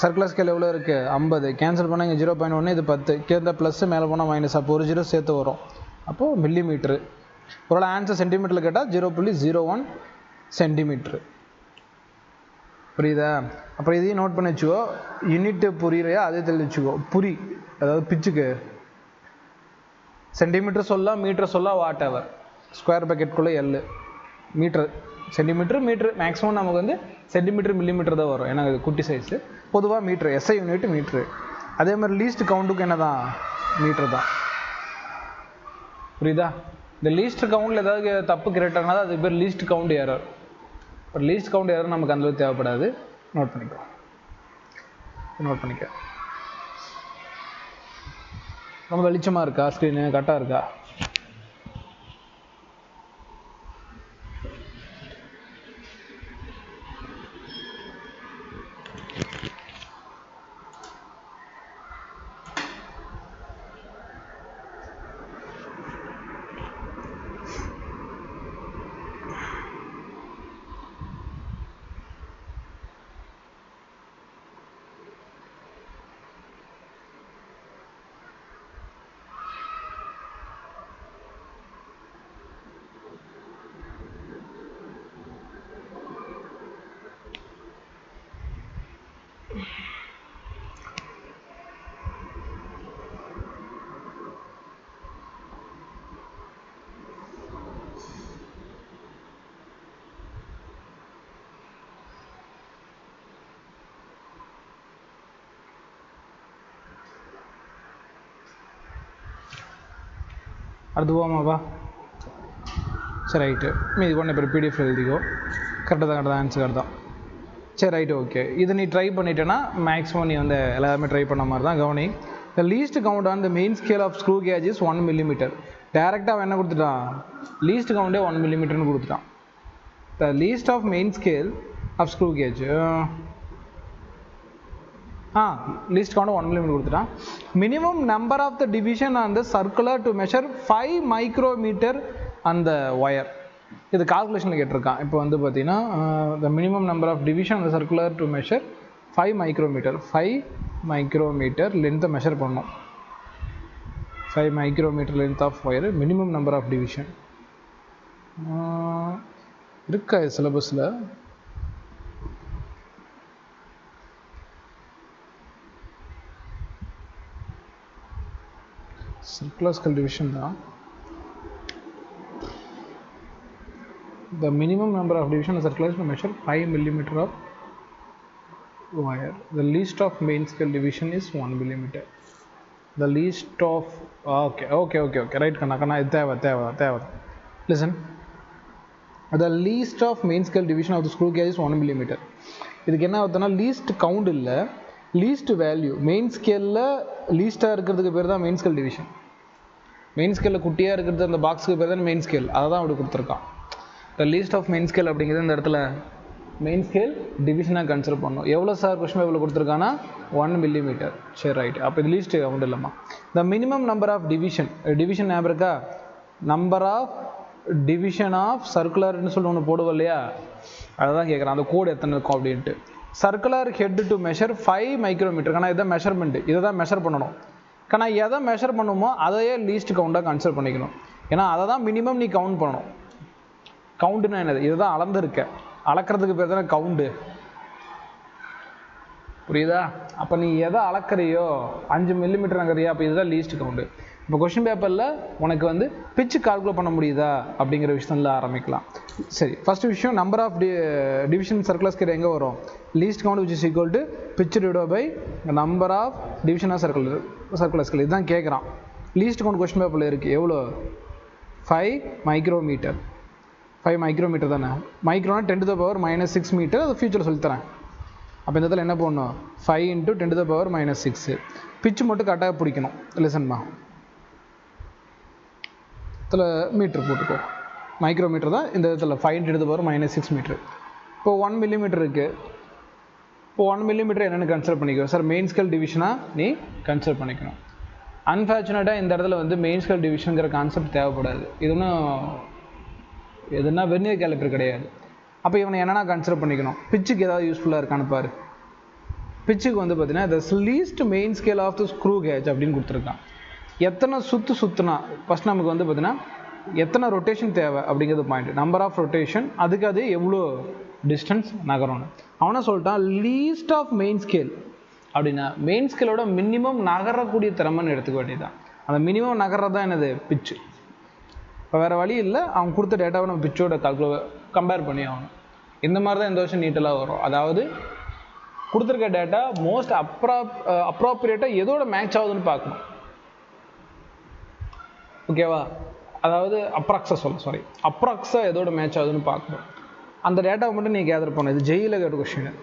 circular scale எவ்வளோ இருக்குது? 50. கேன்சல் பண்ணால் இங்கே 0.1, இது 10. கீழே ப்ளஸ், மேலே போனால் மைனஸ். அப்போ ஒரு 0 சேர்த்து வரும். அப்போது மில்லிமீட்ரு. ஒரு ஆன்சர் சென்டிமீட்டரில் கேட்டால் 0.01 சென்டிமீட்ரு. புரியுதா? அப்புறம் இதையும் நோட் பண்ணி வச்சுக்கோ. யூனிட்டு புரியுறையா அதே தெரிஞ்சு வச்சுக்கோ. புரி, அதாவது பிச்சுக்கு சென்டிமீட்டர் சொல்லலாம், மீட்டர் சொல்லலாம், வாட் எவர். ஸ்கொயர் பக்கெட்குள்ளே L. Metre, centimetre, metre. Maximum நமக்கு வந்து சென்டிமீட்டர் மில்லிமீட்டர் தான் வரும், ஏன்னா இது குட்டி சைஸு. பொதுவாக மீட்ரு, எஸ்ஐ யூனிட் மீட்ரு. அதே மாதிரி லீஸ்ட் கவுண்ட்டுக்கு என்ன தான்? மீட்ரு தான். புரியுதா? இந்த லீஸ்ட் கவுண்டில் ஏதாவது தப்பு கிரியேட் ஆனாலும் அது பேர் லீஸ்ட் கவுண்ட் எரர். இப்போ லீஸ்ட் கவுண்ட் எரர் நமக்கு அந்த அளவுக்கு தேவைப்படாது. நோட் பண்ணிக்க. ரொம்ப வெளிச்சமாக இருக்கா ஸ்க்ரீனு? கரெக்டாக இருக்கா? அடுத்து போமாப்பா. சரி ரைட்டு, மீதி கொண்டு இப்போ பிடிஎஃப் எழுதிக்கோ. கரெக்டாக தான் ஆன்சர் கரெக்ட் தான். சரி ரைட்டு, ஓகே. இதை நீ ட்ரை பண்ணிட்டேன்னா மேக்ஸிமம் நீ வந்து எல்லாருமே ட்ரை பண்ண மாதிரி தான். கவனி, the least count on the main scale of screw gauge is 1 mm. டேரெக்டாக அவன் என்ன கொடுத்துட்டான்? லீஸ்ட் கவுண்டே 1 mm கொடுத்துட்டான். The least of main scale of screw gauge least count 1 mm கொடுத்துட்டான். Minimum number of the division on the circular to measure 5 micrometer அந்த wire. இது கால்குலேஷனில் கேட்டிருக்கான். இப்போ வந்து பார்த்தீங்கன்னா the minimum number of division அந்த circular to measure 5 micrometer. 5 micrometer லென்த்தை மெஷர் பண்ணோம். 5 micrometer length of wire, minimum number of division இருக்கா சிலபஸில்? circular scale division தான். The minimum number of division of circular to measure 5 mm of wire. The least of main scale division is 1 mm. The least of okay right kana இது தேவை. Listen, the least of main scale division of the screw gauge is 1 mm. இதுக்கு என்ன ஆகுதுன்னா least count இல்லை, least value. Main ஸ்கேலில் லீஸ்ட்டாக இருக்கிறதுக்கு பேர் தான் மெயின் ஸ்கேல் டிவிஷன். மெயின் ஸ்கேலில் குட்டியாக இருக்கிறது அந்த பாக்ஸுக்கு பேர் தான் மெயின் ஸ்கேல். அதை தான் அப்படி கொடுத்துருக்கான். The least of main scale அப்படிங்கிறது இந்த இடத்துல மெயின் ஸ்கேல் டிவிஷனாக கன்சிடர் பண்ணணும். எவ்வளோ சார் கொஸ்டின் எவ்வளோ கொடுத்துருக்கான்னா 1 mm. சரி ரைட், அப்போ இது லீஸ்ட் கவுண்ட் இல்லைம்மா. The minimum number of division ஞாபகம் இருக்கா? நம்பர் ஆஃப் டிவிஷன் ஆஃப் சர்க்குலர்னு சொல்லி ஒன்று போடுவோம் இல்லையா? அதை தான் கேட்குறான், அந்த கோடு எத்தனை இருக்கும் அப்படின்ட்டு. Circular head to measure 5 micrometer. ஆனால் இதான் மெஷர்மெண்ட், இதை தான் மெஷர் பண்ணணும். ஆனால் எதை மெஷர் பண்ணுமோ அதையே லீஸ்ட் கவுண்டாக கன்சிடர் பண்ணிக்கணும். ஏன்னா அதை தான் மினிமம் நீ கவுண்ட் பண்ணணும். கவுண்ட்னா என்னது? இதை தான் அளந்துருக்க, அளக்கிறதுக்கு பேர் தானே கவுண்டு. புரியுதா? அப்போ நீ எதை அளக்குறியோ 5 mm அப்போ இதுதான் லீஸ்ட் கவுண்டு. இப்போ கொஸ்டின் பேப்பரில் உனக்கு வந்து பிச்சு கால்குலேட் பண்ண முடியுதா அப்படிங்கிற விஷயத்தில் ஆரம்பிக்கலாம். சரி, ஃபர்ஸ்ட் விஷயம், number of division circular scale எங்கே வரும்? Least count which is equal to pitch divided by number of division of circular scale. இதுதான் கேட்குறான். லீஸ்ட் கவுண்ட் கொஸ்டின் பேப்பரில் இருக்குது. எவ்வளோ? 5 micrometer. 5 micrometer தானே. மைக்ரோனா 10⁻⁻6 மீட்டர். அது ஃபியூச்சரில் சொல்லித்தரேன். அப்போ இந்த இடத்துல என்ன பண்ணணும்? 5 × 10⁻⁻6. பிச்சு மட்டும் கரெக்டாக பிடிக்கணும். லிசன்மா, இதில் மீட்ரு போட்டுக்கோ. மைக்ரோமீட்டர் தான் இந்த இடத்துல 5 × 10⁻6 மீட்டர். இப்போ 1 mm இருக்குது. இப்போ 1 mm என்னென்னு கன்சிடர் பண்ணிக்கோ சார்? மெயின் ஸ்கேல் டிவிஷனாக நீ கன்சிடர் பண்ணிக்கணும். அன்ஃபார்ச்சுனேட்டாக இந்த இடத்துல வந்து மெயின் ஸ்கேல் டிவிஷனுங்கிற கான்செப்ட் தேவைப்படாது. எதுனா வெர்னியர் கேலிப்பர் கிடையாது. அப்போ இவனை என்னென்னா கன்சிடர் பண்ணிக்கணும்? பிச்சுக்கு ஏதாவது யூஸ்ஃபுல்லாக இருக்கான்னு பாரு. பிச்சுக்கு வந்து பார்த்தீங்கன்னா the least main scale of the screw gauge அப்படின்னு கொடுத்துருக்கான். எத்தனை சுற்றுனா ஃபஸ்ட் நமக்கு வந்து பார்த்தீங்கன்னா எத்தனை ரொட்டேஷன் தேவை அப்படிங்கிறது பாயிண்ட். நம்பர் ஆஃப் ரொட்டேஷன், அதுக்கு அது எவ்வளோ டிஸ்டன்ஸ் நகரணும். அவனை சொல்லிட்டான் லீஸ்ட் ஆஃப் மெயின் ஸ்கேல் அப்படின்னா மெயின் ஸ்கேலோட மினிமம் நகரக்கூடிய திறமைன்னு எடுத்துக்க வேண்டியதுதான். அந்த மினிமம் நகர்றது தான் என்னது? பிச்சு. இப்போ வேறு வழி இல்லை, அவன் கொடுத்த டேட்டாவை நம்ம பிச்சோட கம்பேர் பண்ணி ஆகணும். இந்த மாதிரி தான் இந்த வருஷம் நீட்டெல்லாம் வரும். அதாவது கொடுத்துருக்க டேட்டா மோஸ்ட் அப்ராப்ரியேட்டாக எதோட மேட்ச் ஆகுதுன்னு பார்க்கணும். ஓகேவா? அதாவது அப்ராக்ஸாக எதோட மேட்ச் ஆகுதுன்னு பார்க்கணும். அந்த டேட்டாவை மட்டும் நீங்கள் கேதர் பண்ணணும். இது ஜெயில கேட்ட கொஸ்டின்.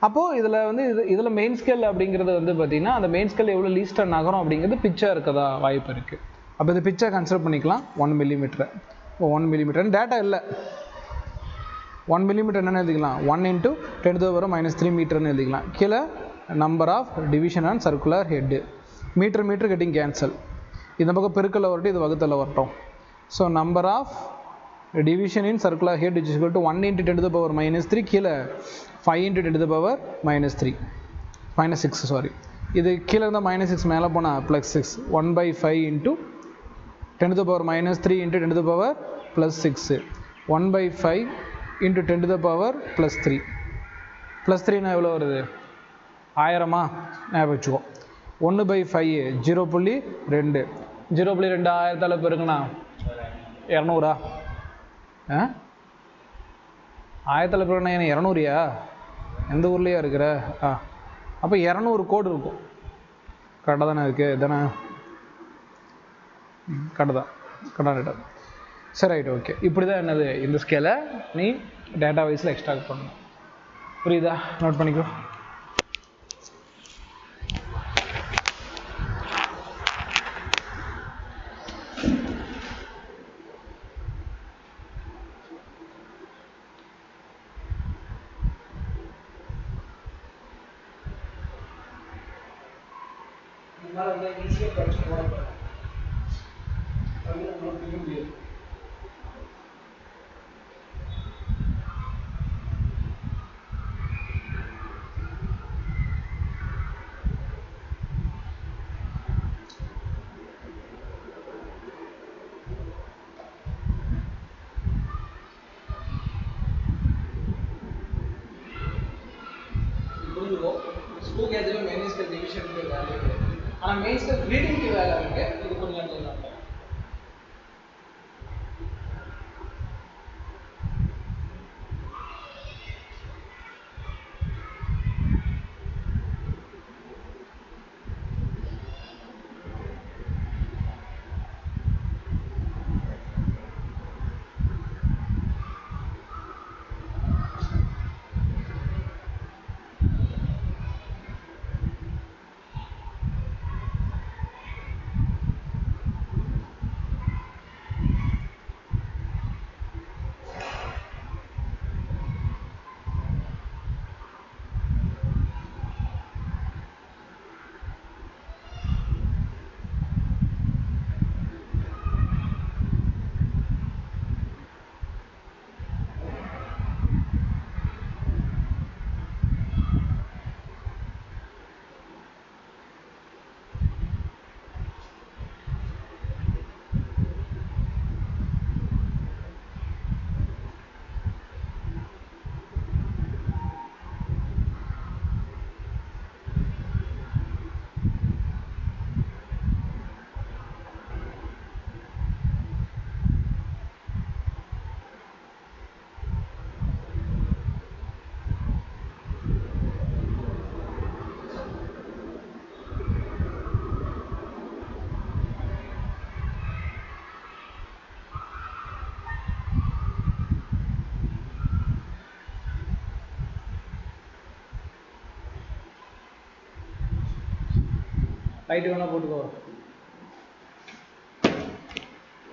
அப்போது இதில் வந்து இதில் மெயின் ஸ்கேல் அப்படிங்கிறது வந்து பார்த்திங்கன்னா அந்த மெயின் ஸ்கேல் எவ்வளோ லீஸ்டாக நகரும் அப்படிங்கிறது பிச்சாக இருக்கதா வாய்ப்பு இருக்குது. அப்போ இது பிச்சாக கன்சிடர் பண்ணிக்கலாம் 1 மில்லிமீட்டர். இப்போ 1 மில்லிமீட்டர் டேட்டா இல்லை. 1 மில்லிமீட்டர் என்னென்னு எழுதிக்கலாம், 1 × 10⁻³ மீட்டர்னு எழுதிக்கலாம். கீழே number of division and circular head. Metre getting cancel. இந்த பக்கம் பெருக்கல்ல வரட்டும், இது வகுத்தல்ல வரட்டும். So number of division in circular head is equal to 1 × 10⁻³ கீழே 5 × 10⁻6 சாரி. இது கீழே இருந்தால் -6 மேலே போனால் +6. 1/5 × 10⁻³ × 10⁻+6. 1/5 × 10⁻+3. +3னா எவ்வளோ வருது? 1000மா? ஞாபகம் வச்சுக்கோ. 1/5 0.2. 0.2 1000ஆல் பெருக்குனா 200. 1000ஆல் பெருக்குனா என்ன 200யா? எந்த ஊர்லேயா இருக்கிற? அப்போ 200 கோடு இருக்கும். கரெக்டாக தானே இருக்குது? தானே கரெக்டாக. சரி ரைட் ஓகே. இப்படி தான் என்னது இந்த ஸ்கேலை நீ டேட்டா வைஸில் எக்ஸ்ட்ராக்ட் பண்ணணும். புரியுதா? நோட் பண்ணிக்கோ. ஈஸியாக படிச்சு போட முடியாது. ஸ்கூல் கேஜில் மெயின் ஸ்கேல் டிவிஷனுக்கு வேல்யூ இருக்குது. ஆனால் மெயின் ஸ்கேல் ரீடிங்க்கு வேலை இருக்குது. இது கொஞ்சம் நல்லா லைட்டு வேணால் போட்டுக்கோ.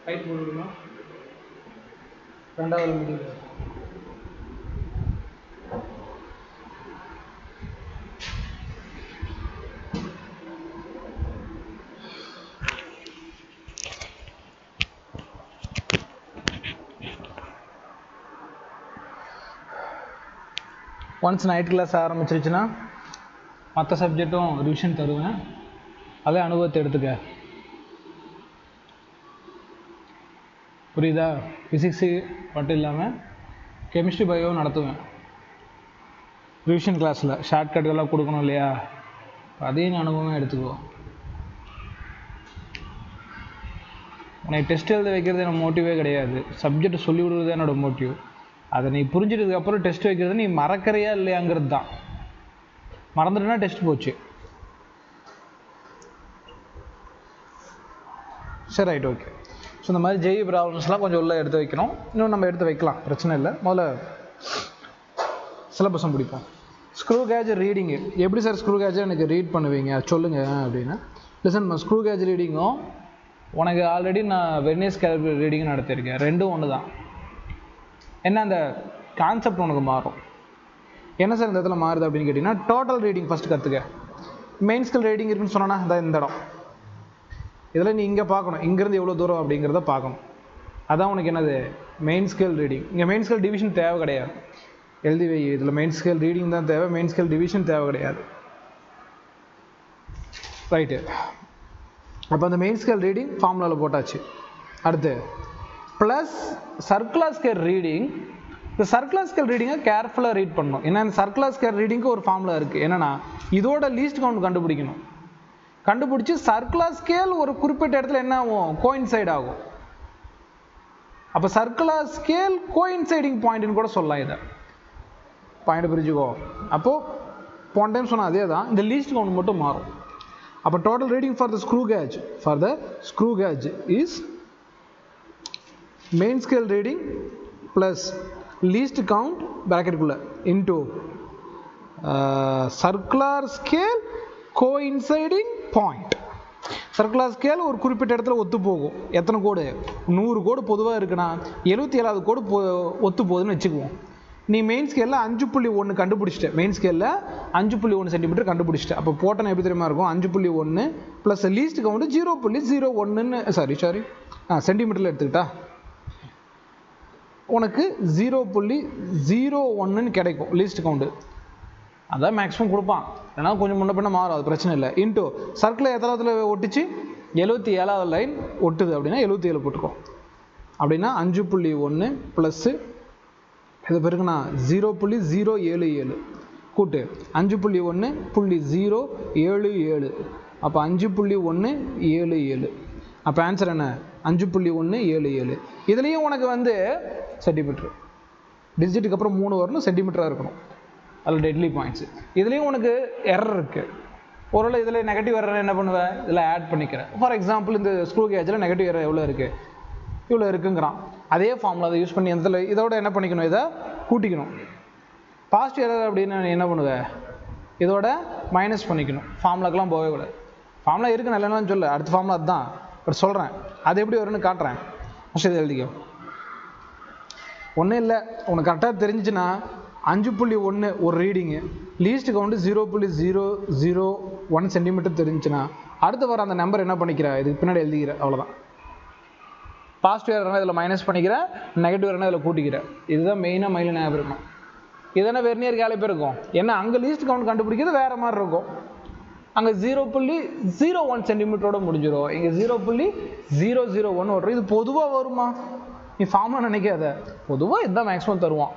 லைட் போட்டுக்கணும். 2வது முடிவு ஒன்ஸ் நைட் கிளாஸ் ஆரம்பிச்சிருச்சுன்னா மற்ற சப்ஜெக்டும் ரிவிஷன் தருவேன். அதே அனுபவத்தை எடுத்துக்க. புரியுதா? ஃபிசிக்ஸு மட்டும் இல்லாமல் கெமிஸ்ட்ரி பயோ நடத்துவேன் ரிவிஷன் கிளாஸில். ஷார்ட்கட்டுகள்லாம் கொடுக்கணும் இல்லையா? அதையும் அனுபவமாக எடுத்துக்கோ. உனக்கு டெஸ்ட் எழுத வைக்கிறது என்னோட மோட்டிவே கிடையாது. சப்ஜெக்ட் சொல்லி விடுறது தான் என்னோடய மோட்டிவ். அதை நீ புரிஞ்சிட்டதுக்கப்புறம் டெஸ்ட் வைக்கிறது நீ மறக்கிறியா இல்லையாங்கிறது தான். மறந்துட்டுனா டெஸ்ட் போச்சு. சரி ரைட் ஓகே. ஸோ இந்த மாதிரி ஜெய் ப்ராப்ளம்ஸ்லாம் கொஞ்சம் உள்ளே எடுத்து வைக்கணும். இன்னும் நம்ம எடுத்து வைக்கலாம், பிரச்சனை இல்லை. முதல்ல சிலபஸும் பிடிப்போம். ஸ்க்ரூ கேஜ் ரீடிங்கு எப்படி சார் ஸ்க்ரூ கேஜை எனக்கு ரீட் பண்ணுவீங்க சொல்லுங்கள் அப்படின்னா, லிசன் ஸ்க்ரூ கேஜ் ரீடிங்கும் உனக்கு ஆல்ரெடி நான் வெர்னியர் ஸ்கேல் ரீடிங்கும் நடத்தியிருக்கேன். ரெண்டும் ஒன்று தான். என்ன அந்த கான்செப்ட் உனக்கு மாறும். என்ன சார் இந்த இடத்துல மாறுது அப்படின்னு கேட்டிங்கன்னா, டோட்டல் ரீடிங் ஃபஸ்ட்டு கற்றுக்க. மெயின் ஸ்கேல் ரீடிங் இருக்குன்னு சொன்னோன்னா இந்த இடம் இதில் நீ இங்கே பார்க்கணும், இங்கேருந்து எவ்வளோ தூரம் அப்படிங்கிறத பார்க்கணும். அதான் உனக்கு என்னது மெயின் ஸ்கேல் ரீடிங். இங்கே மெயின் ஸ்கேல் டிவிஷன் தேவை கிடையாது, எழுதி வை. இதில் மெயின் ஸ்கேல் ரீடிங் தான் தேவை, மெயின் ஸ்கேல் டிவிஷன் தேவை கிடையாது. ரைட்டு. அப்போ அந்த மெயின் ஸ்கேல் ரீடிங் ஃபார்முலாவில் போட்டாச்சு. அடுத்து ப்ளஸ் சர்க்குலர் ஸ்கேல் ரீடிங். இந்த சர்க்குலர் ஸ்கேல் ரீடிங்கை கேர்ஃபுல்லாக ரீட் பண்ணணும். ஏன்னா இந்த சர்க்குலர் ஸ்கேல் ரீடிங்க்கு ஒரு ஃபார்முலா இருக்குது. என்னென்னா இதோட லீஸ்ட் கவுண்ட் கண்டுபிடிக்கணும். கண்டுபிடிச்சி சர்க்குலர் ஸ்கேல் ஒரு குறிப்பிட்ட இடத்துல என்ன ஆகும், கோயின்சைட் ஆகும். அப்போ சர்க்குலர் ஸ்கேல் கோயின்சைடிங் பாயிண்ட்னு கூட சொல்லலாம். இதை பாயிண்ட் பிரிச்சுக்கோ. அப்போது போன டைம் சொன்னால் அதே தான், இந்த லீஸ்ட் கவுண்ட் மட்டும் மாறும். அப்போ total reading for the screw gauge is main scale reading plus least count ப்ராக்கெட்டுக்குள்ளே into circular scale coinciding point. Circular scale ஒரு குறிப்பிட்ட இடத்துல ஒத்து போகும். எத்தனை கோடு, 100 கோடு பொதுவாக இருக்குன்னா 77வது கோடு ஒத்து போகுதுன்னு வச்சுக்குவோம். நீ மெயின் ஸ்கேலில் 5.1 கண்டுபிடிச்சிட்ட, மெயின் ஸ்கேலில் 5.1 சென்டிமீட்டர் கண்டுபிடிச்சிட்ட. அப்போ போட்டோன்னு எப்படி தெரியுமா இருக்கும், 5.1 ப்ளஸ் லீஸ்ட் கவுண்ட் 0.01 சாரி சென்டிமீட்டரில் எடுத்துக்கிட்டா உனக்கு 0.01 கிடைக்கும் லீஸ்ட் கவுண்டு. அதான் மேக்ஸிமம் கொடுப்பான், ஏன்னா கொஞ்சம் முன்ன பின்ன மாறும், அது பிரச்சனை இல்லை. இன்ட்டு சர்க்கிளில் எத்தனை ஒட்டிச்சு, 77வது லைன் ஒட்டுது அப்படின்னா 77 போட்டுக்கோம். அப்படின்னா 5.1 ப்ளஸ்ஸு இது பிறகுண்ணா 0.077 கூட்டு 5.1.077. அப்போ 5.177. அப்போ ஆன்சர் என்ன, 5.177. இதுலேயும் உனக்கு வந்து சென்டிமீட்ரு, டிஜிட்டுக்கு அப்புறம் 3 வரணும், சென்டிமீட்டராக இருக்கணும். அதில் டெட்லி பாயிண்ட்ஸு. இதுலேயும் உனக்கு எரர் இருக்குது. ஒருவேளை இதில் நெகட்டிவ் எரர் என்ன பண்ணுவேன், இதில் ஆட் பண்ணிக்கிறேன். ஃபார் எக்ஸாம்பிள் இந்த ஸ்க்ரூ கேஜில் நெகட்டிவ் எரர் எவ்வளோ இருக்குது, இவ்வளோ இருக்குங்கிறான். அதே ஃபார்முலா அதை யூஸ் பண்ணி எந்த இதோட என்ன பண்ணிக்கணும், இதை கூட்டிக்கணும். பாசிட்டிவ் எரர் அப்படின்னு என்ன பண்ணுவேன், இதோட மைனஸ் பண்ணிக்கணும். ஃபார்முலாக்கெலாம் போகவே கூடாது. ஃபார்முலா இருக்குது நல்லன்னு சொல்ல, அடுத்த ஃபார்முலா அதுதான் பட் சொல்கிறேன், அது எப்படி வரும்னு காட்டுறேன். ஃபஸ்ட் இதை எழுதிக்கோ. ஒன்றும் இல்லை, உனக்கு கரெக்டாக தெரிஞ்சுன்னா 5.1 ஒரு ரீடிங்கு, லீஸ்ட் கவுண்டு 0.001 சென்டிமீட்டர் தெரிஞ்சுன்னா அடுத்து வர அந்த நம்பர் என்ன பண்ணிக்கிற, இதுக்கு பின்னாடி எழுதிக்கிற, அவ்வளோதான். பாசிட்டிவ் எரர்னா இதில் மைனஸ் பண்ணிக்கிறேன், நெகட்டிவ் எரர்னா இதில் கூட்டிக்கிறேன். இதுதான் மெயினாக மைண்டில் ஞாபகம் இருக்கும். இதெல்லாம் வெர்னியர் கேலிப்பர் இருக்கும். ஏன்னா அங்கே லீஸ்ட் கவுண்ட் கண்டுபிடிக்கிறது வேறு மாதிரி இருக்கும். அங்கே 0.01 சென்டிமீட்டரோட முடிஞ்சிடும், இங்கே 0.001 வரும். இது பொதுவாக வருமா, நீ ஃபார்மாக நினைக்காத, பொதுவாக இதுதான் மேக்ஸிமம் தருவான்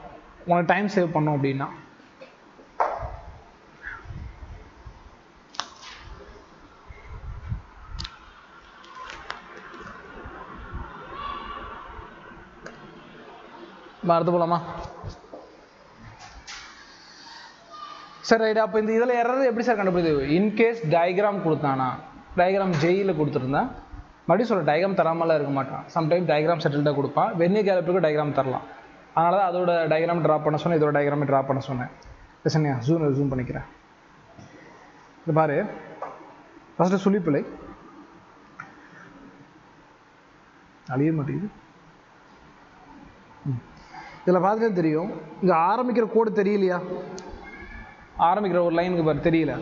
உனக்கு டைம் சேவ் பண்ணும் அப்படின்னா. மறந்து போலாமா? Sir right. அப்போ இந்த இதில் எரர் எப்படி சார் கண்டுபிடிது? இன்கேஸ் டயக்ராம் கொடுத்தானா, டயக்ராம் ஜெயில் கொடுத்துருந்தா, மறுபடியும் சொல்ல டயக்ராம் தராமலாம் இருக்க மாட்டான். சம்டைம் டயக்ராம் செட்டில்டாக கொடுப்பான். வெர்னியர் கேலிப்பருக்கு டயக்ராம் தரலாம். அதனால தான் அதோட டயக்ராம் ட்ரா பண்ண சொன்னேன், இதோட டயக்ராம் ட்ரா பண்ண சொன்னேன். சரியா, ஜூம் பண்ணிக்கிறேன். இது பாரு, ஃபஸ்ட்டு சுழிப்பிழை அழிய மாட்டேங்குது. இதில் பார்த்துட்டே தெரியும், இங்கே ஆரம்பிக்கிற கோடு தெரியலையா, ஆரம்பிக்கிற ஒரு லைனுக்கு பாரு தெரியல.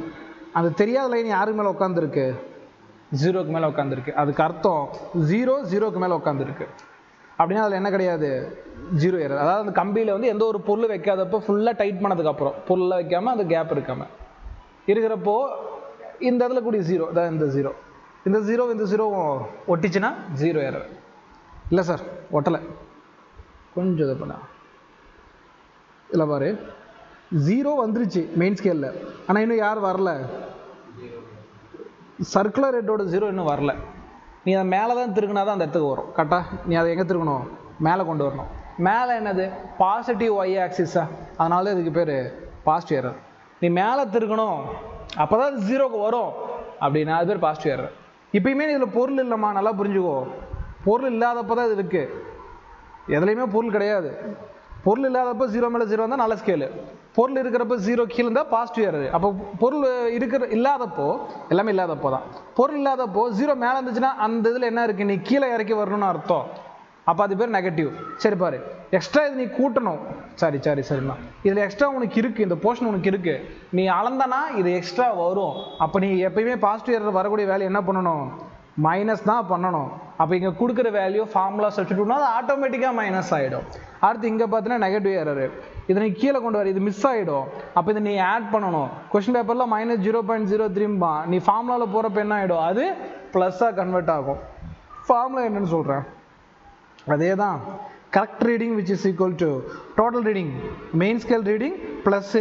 அந்த தெரியாத லைன் யாருக்கு மேலே உட்காந்துருக்கு, 0க்கு மேலே உட்காந்துருக்கு. அதுக்கு அர்த்தம் 0க்கு மேலே உட்காந்துருக்கு அப்படின்னா அதில் என்ன கிடையாது, 0 எரர். அதாவது அந்த கம்பியில் வந்து எந்த ஒரு பொருள் வைக்காதப்போ ஃபுல்லாக டைட் பண்ணதுக்கப்புறம் பொருளாக வைக்காமல் அந்த கேப் இருக்காமல் இருக்கிறப்போ இந்த இடத்துல கூடிய 0 தான் இந்த 0. இந்த 0 ஒட்டிச்சுன்னா 0 எரர். இல்லை சார் ஒட்டலை, கொஞ்சம் இதை பண்ண இல்லை பாரு, 0 வந்துருச்சு மெயின் ஸ்கேலில். ஆனால் இன்னும் யார் வரல, சர்க்குலர் ஹெட்டோட 0 இன்னும் வரல. நீ அதை மேலே தான் திருக்குனா தான் அந்த இடத்துக்கு வரும். கரெக்டாக நீ அதை எங்கே திருக்கணும், மேலே கொண்டு வரணும். மேலே என்னது, பாசிட்டிவ் ஒய் ஆக்சிஸா, அதனால தான் இதுக்கு பேர் பாசிட்டிவ் எரர். நீ மேலே திருக்கணும், அப்போ தான் அது 0க்கு வரும் அப்படின்னா அது பேர் பாசிட்டிவ் எரர். இப்பயுமே இதில் பொருள் இல்லைம்மா, நல்லா புரிஞ்சுக்கோ. பொருள் இல்லாதப்போ தான் இது இருக்குது. எதுலேயுமே பொருள் கிடையாது. பொருள் இல்லாதப்போ 0 மேலே 0 இருந்தால் நல்ல ஸ்கேலு, பொருள் இருக்கிறப்ப 0 கீழே இருந்தால் பாசிட்டிவ் எரர். அப்போ பொருள் இல்லாதப்போ எல்லாமே இல்லாதப்போ தான். பொருள் இல்லாதப்போ 0 மேலே இருந்துச்சுன்னா அந்த இதில் என்ன இருக்குது, நீ கீழே இறக்கி வரணும்னு அர்த்தம். அப்போ அது பேர் நெகட்டிவ். சரி பாரு, எக்ஸ்ட்ரா இது நீ கூட்டணும். சரிம்மா, இதில் எக்ஸ்ட்ரா உனக்கு இருக்குது, இந்த போர்ஷன் உனக்கு இருக்குது, நீ அளந்தானா இது எக்ஸ்ட்ரா வரும். அப்போ நீ எப்பயுமே பாசிட்டிவ் எரர் வரக்கூடிய வேல்யூ என்ன பண்ணணும், மைனஸ் தான் பண்ணணும். அப்போ இங்கே கொடுக்குற வேல்யூ ஃபார்முலா சப்ஸ்டிட்யூட்னா அது ஆட்டோமேட்டிக்காக மைனஸ் ஆகிடும். அடுத்து இங்கே பார்த்தீங்கன்னா நெகட்டிவ் எரர், இதை நீ கீழே கொண்டு வர, இது மிஸ் ஆகிடும். அப்போ இதை நீ ஆட் பண்ணணும். கொஸ்டின் பேப்பரில் -0.03 நீ ஃபார்முலாவில் போகிறப்ப என்ன ஆகிடும், அது ப்ளஸ்ஸாக கன்வெர்ட் ஆகும். ஃபார்முலா என்னன்னு சொல்கிறேன், அதே தான். Correct reading which is equal to total reading main scale reading plus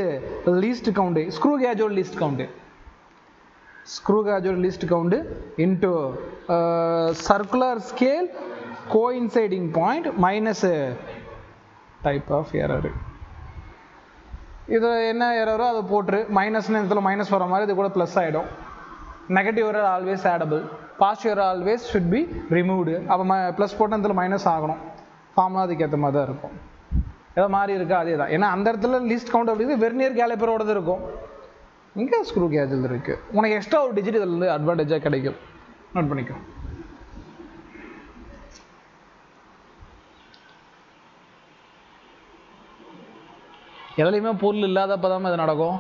least count, screw கேஜோட least count, into circular scale coinciding point minus type of error. இது என்ன எரரோ அதை போட்டு மைனஸ்னு இதில் மைனஸ் வர மாதிரி இது கூட ப்ளஸ் ஆகிடும். Negative error always addable, positive error always should be removed. அப்போ ப்ளஸ் போட்டு இதில் மைனஸ் ஆகணும். ஃபார்முலா அதுக்கேற்ற மாதிரி தான் இருக்கும். ஏதோ மாதிரி இருக்கா அதே தான். ஏன்னா அந்த இடத்துல லீஸ்ட் கவுண்ட் அப்படிங்கிறது வெர்னியர் கேலிப்பரோடது இருக்கும், இங்கே ஸ்க்ரூ கேஜில் இருக்குது. உனக்கு எக்ஸ்ட்ரா ஒரு டிஜிட் இதில் இருந்து அட்வான்டேஜாக கிடைக்கும். நோட் பண்ணிக்கோ. எதுலையுமே பொருள் இல்லாதப்போ தான் இது நடக்கும்.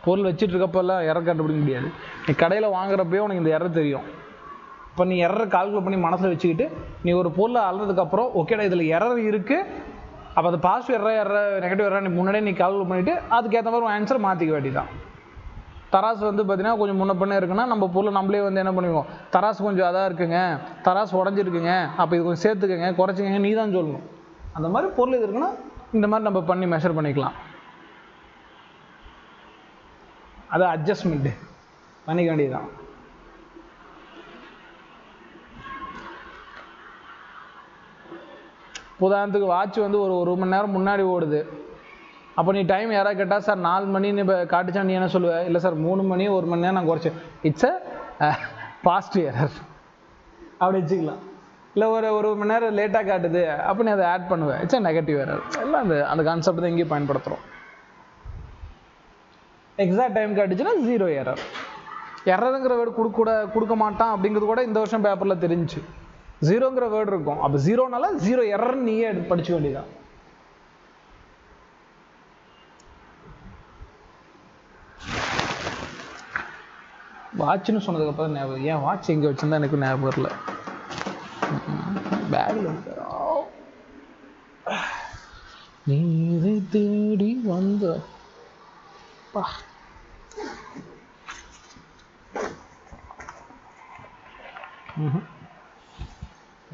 பொருள் வச்சுட்டு இருக்கப்பெல்லாம் எரர் கண்டுபிடிக்க முடியாது. நீ கடையில் வாங்குறப்பயே உனக்கு இந்த எரர் தெரியும். இப்போ நீ எரரை கால்குலேட் பண்ணி மனசில் வச்சுக்கிட்டு நீ ஒரு பொருளை அளந்ததுக்கப்புறம் ஓகேடா இதில் எரர் இருக்குது, அப்போ அது பாசிட்டிவ் எரர் நெகட்டிவ் எரர் நீ முன்னாடியே நீ கால்குலேட் பண்ணிவிட்டு அதுக்கேற்ற மாதிரி உன் ஆன்சர் மாற்றிக்க வேண்டியதான். தராசு பார்த்தீங்கன்னா கொஞ்சம் முன்ன பண்ண இருக்குன்னா நம்ம பொருளை நம்மளே என்ன பண்ணுவோம், தராசு கொஞ்சம் அதாக இருக்குங்க, தராசு உடஞ்சிருக்குங்க, அப்போ இது கொஞ்சம் சேர்த்துக்கங்க குறைச்சிக்கங்க நீ தான் சொல்லணும். அந்த மாதிரி பொருள் இது இருக்குன்னா இந்த மாதிரி நம்ம பண்ணி மெஷர் பண்ணிக்கலாம். அது அட்ஜஸ்ட்மெண்ட்டு பண்ணிக்க வேண்டியதுதான். உதாரணத்துக்கு வாட்ச் ஒரு மணி நேரம் முன்னாடி ஓடுது. அப்போ நீ டைம் யாராவது கேட்டால் சார் 4 மணின்னு இப்போ காட்டுச்சா நீ என்ன சொல்லுவேன், இல்லை சார் 3 மணி 1 மணி நேரம் நான் குறைச்சேன், இட்ஸ் அ பாசிட்டிவ் எரர் அப்படி வச்சுக்கலாம். இல்லை ஒரு மணி நேரம் லேட்டாக காட்டுது அப்போ நீ அதை ஆட் பண்ணுவேன், இட்ஸ் அ நெகட்டிவ் எரர். எல்லாம் அந்த கான்செப்ட் தான் இங்கேயும் பயன்படுத்துகிறோம். எக்ஸாக்ட் டைம் காட்டுச்சுன்னா 0 எரர். எரருங்கிற வேர்டு கொடுக்க மாட்டான் அப்படிங்கிறது கூட இந்த வருஷம் பேப்பரில் தெரிஞ்சு. 0ங்கிற வேர்டு இருக்கும், அப்போ 0னால 0 எரர்னு நீயே படிக்க வேண்டியதான். வாட்ச்னு சொன்னதுக்கப்புறம் ஞாபகம், ஏன் வாட்ச் எங்கே வச்சுருந்தா எனக்கு ஞாபகம் வரல, பேக்கில் நீ இதை தேடி வந்த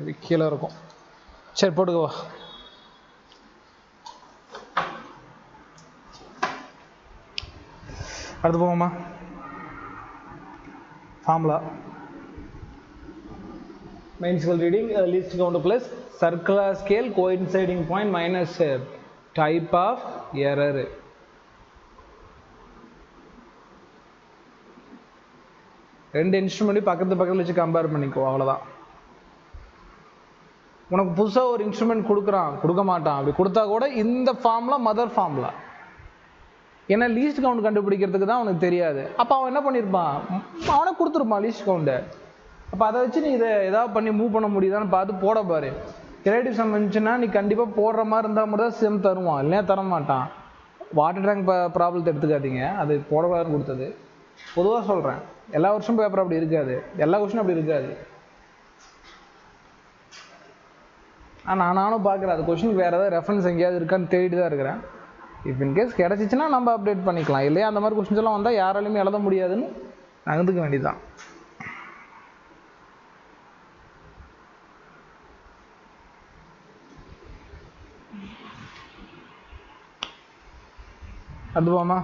இது கீழே இருக்கும். சரி போட்டுக்கவா. அடுத்து போவோமா. Formula main scale reading least count plus circular scale coinciding point minus type of error. ரெண்டு இன்ஸ்ட்ருமெண்ட்டையும் பக்கத்தில் வச்சு கம்பேர் பண்ணிக்கோ, அவ்வளோதான். உனக்கு புதுசாக ஒரு இன்ஸ்ட்ருமெண்ட் கொடுக்க மாட்டான். அப்படி கொடுத்தா கூட இந்த ஃபார்முலா மதர் ஃபார்முலா. ஏன்னா லீஸ்ட் கவுண்ட் கண்டுபிடிக்கிறதுக்கு தான் அவனுக்கு தெரியாது. அப்போ அவன் என்ன பண்ணியிருப்பான், அவனை கொடுத்துருப்பான் லீஸ்ட் கவுண்ட்டை. அப்போ அதை வச்சு நீ இதை ஏதாவது பண்ணி மூவ் பண்ண முடியுதான்னு பார்த்து போட பாரு. கிரியேட்டிவ் சம் வந்துச்சுன்னா நீ கண்டிப்பாக போடுற மாதிரி இருந்தால் மட்டும் தான் சிம் தருவான், இல்லையா தர மாட்டான். வாட்டர் டேங்க் ப்ராப்ளத்தை எடுத்துக்காதீங்க, அது போடக்கூடாதுன்னு கொடுத்தது. பொதுவாக சொல்கிறேன், எல்லா வருஷமும் பேப்பர் அப்படி இருக்காது, எல்லா கொஸ்டினும் அப்படி இருக்காது. நானும் பார்க்குறேன் அது கொஸ்டினுக்கு வேறு ஏதாவது ரெஃபரன்ஸ் எங்கேயாவது இருக்கான்னு தேடிட்டு தான் இருக்கிறேன். இஃப் இன்கேஸ் கிடச்சிச்சின்னா நம்ம அப்டேட் பண்ணிக்கலாம், இல்லையா அந்த மாதிரி கொஸ்டின்ஸ் எல்லாம் வந்தால் யாராலையுமே எழுத முடியாதுன்னு நகர்ந்துக்க வேண்டியதுதான். அதுவாமா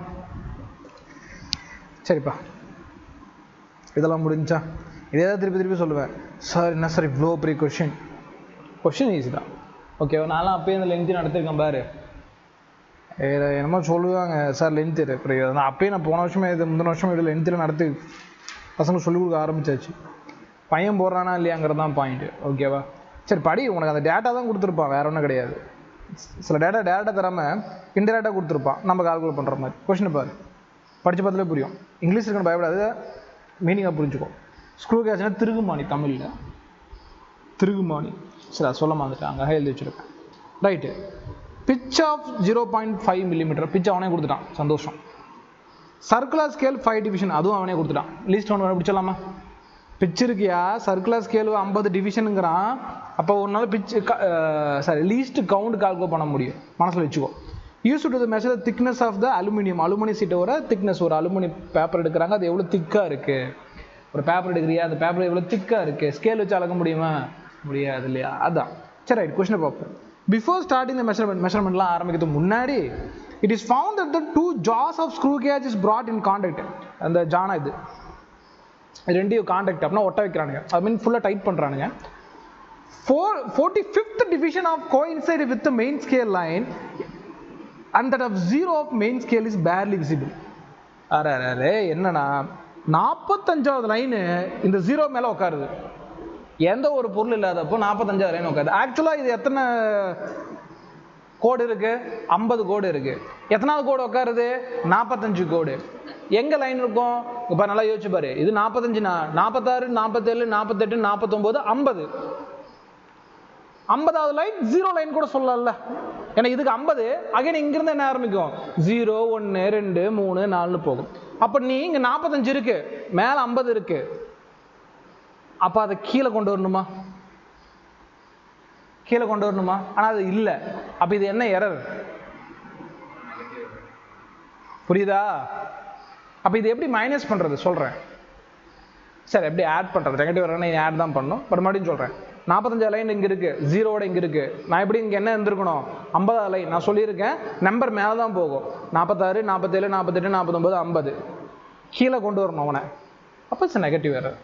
சரிப்பா, இதெல்லாம் முடிஞ்சா இதே தான் திருப்பி சொல்லுவேன். சார் என்ன சார் இவ்வளோ பெரிய கொஷின் ஈஸி தான், ஓகேவா. நான்லாம் அப்போயே இந்த லென்த்து நடத்திருக்கேன் பாரு. என்னமோ சொல்லுவாங்க சார் லென்த்து இருக்கு, நான் அப்போயே நான் போன வருஷமே முந்தின வருஷம் இதில் லென்த்தில் நடத்தி பசங்களுக்கு சொல்லிக் கொடுக்க ஆரம்பிச்சாச்சு. பையன் போடுறானா இல்லையாங்கிறது தான் பாயிண்ட்டு, ஓகேவா. சரி படி, உனக்கு அந்த டேட்டா தான் கொடுத்துருப்பான், வேற ஒன்றும் கிடையாது. சில டேட்டா தராமல் இன்டெரக்டாக கொடுத்துருப்பான், நம்ம கால்குலேட் பண்ணுற மாதிரி. கொஸ்டின் பாரு, படித்து பார்த்தாலே புரியும். இங்கிலீஷ் இருக்குன்னு பயப்படாது, மீனிங்காக புரிஞ்சுக்கோ. ஸ்க்ரூ கேஜ்னா திருகுமானி, தமிழில் திருகுமானி. சரி அது சொல்ல மாந்துட்டாங்க, எழுதி வச்சுருக்கேன். Right. Pitch of 0.5 millimetre, pitch அவனே கொடுத்துட்டான், சந்தோஷம். சர்க்குலர் ஸ்கேல் 5 டிவிஷன், அதுவும் அவனே கொடுத்துட்டான். லீஸ்ட் கவுண்ட் பிடிச்சலாமா? பிச் இருக்கியா, சர்க்குலர் ஸ்கேல் 50 டிவிஷனுங்கிறான். அப்போ ஒரு நாள் லீஸ்ட் கவுண்ட் கால்குலேட் பண்ண முடியும், மனசில் வச்சுக்கோ. Use to measure the thickness of the aluminium சீட்டோட திக்னஸ். ஒரு அலுமினியம் பேப்பர் எடுக்கிறாங்க, அது எவ்வளோ திக்காக இருக்குது. ஒரு பேப்பர் எடுக்கிறியா, அந்த பேப்பர் எவ்வளோ திக்காக இருக்குது, ஸ்கேல் வச்சு அளக்க முடியுமா? முடியாது இல்லையா? அதான். சரி ரைட், கொஸ்டினை பார்ப்போம். பிஃபோர் ஸ்டார்டிங் த மெஷர்மெண்ட்லாம் ஆரம்பிக்கிறதுக்கு முன்னாடி, it is found that the 2 jaws of screw gauge is brought in contact. அந்த ஜானா இது ரெண்டையும் கான்டாக்ட் அப்படின்னா ஒட்ட வைக்கிறானுங்க, ஐ மீன் ஃபுல்லாக டைட் பண்ணுறானுங்க. 45th division of coincide with the main scale line and that of 0 of main scale is barely visible. Array என்னன்னா 45வது line இந்த 0 மேலே உட்காருது. எந்த ஒரு பொருள் இல்லாதப்போ 45வது லைன் உட்காருது. ஆக்சுவலாக இது எத்தனை கோடு இருக்கு? 50 கோடு இருக்கு. எத்தனாவது கோடு உட்காருது? 45 கோடு. எங்க லைன் இருக்கும்? இப்போ நல்லா யோசிச்சு பாரு. இது 45, 46, 47, 48, 49, 50. 50வது லைன் 0 லைன் கூட சொல்லல. ஏன்னா இதுக்கு 50, அகைன் இங்கிருந்து என்ன ஆரம்பிக்கும்? 0, 1, 2, 3, 4 போகும். அப்ப நீ இங்க 45 இருக்கு, மேல 50 இருக்கு. அப்ப அதை கீழே கொண்டு வரணுமா? கீழே கொண்டு வரணுமா? ஆனா அது இல்லை. அப்ப இது என்ன எரர்? புரியுதா? அப்ப இது எப்படி மைனஸ் பண்றது சொல்றேன். சரி, எப்படி ஆட் பண்றது? நெகட்டிவ் எரர்னா ஆட் தான் பண்ணணும். பட் மறுபடியும் சொல்றேன், 45 லைன் இங்க இருக்கு, 0வோட இங்க இருக்கு. நான் எப்படி இங்க என்ன இருந்திருக்கணும்? 50 லைன். நான் சொல்லியிருக்கேன் நம்பர் மேலே தான் போகும். 46, 47, 48, 49, 50 கீழே கொண்டு வரணும் அவனை. அப்போ இட்ஸ் நெகட்டிவ் எரர்.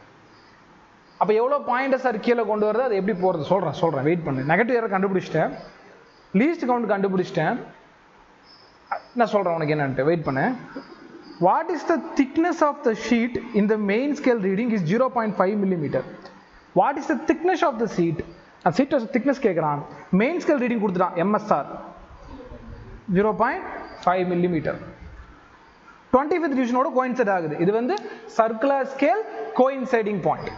அப்போ எவ்வளோ பாயிண்ட் சார் கீழே கொண்டு வருது, அது எப்படி போகிறது சொல்கிறேன், வெயிட் பண்ணு. நெகட்டிவ் எரர் கண்டுபிடிச்சிட்டேன், லீஸ்ட் கவுண்ட் கண்டுபிடிச்சிட்டேன். நான் சொல்கிறேன் உனக்கு என்னன்ட்டு, வெயிட் பண்ணு. What is the thickness of the sheet in the main scale reading is 0.5 millimeter. What is the thickness of the sheet? அந்த சீட் thickness கேட்குறான். மெயின் ஸ்கேல் ரீடிங் கொடுத்துட்டான், MSR 0.5 millimeter. 25th division-ஓட கோயின்சைட் ஆகுது. இது வந்து circular scale coinciding point.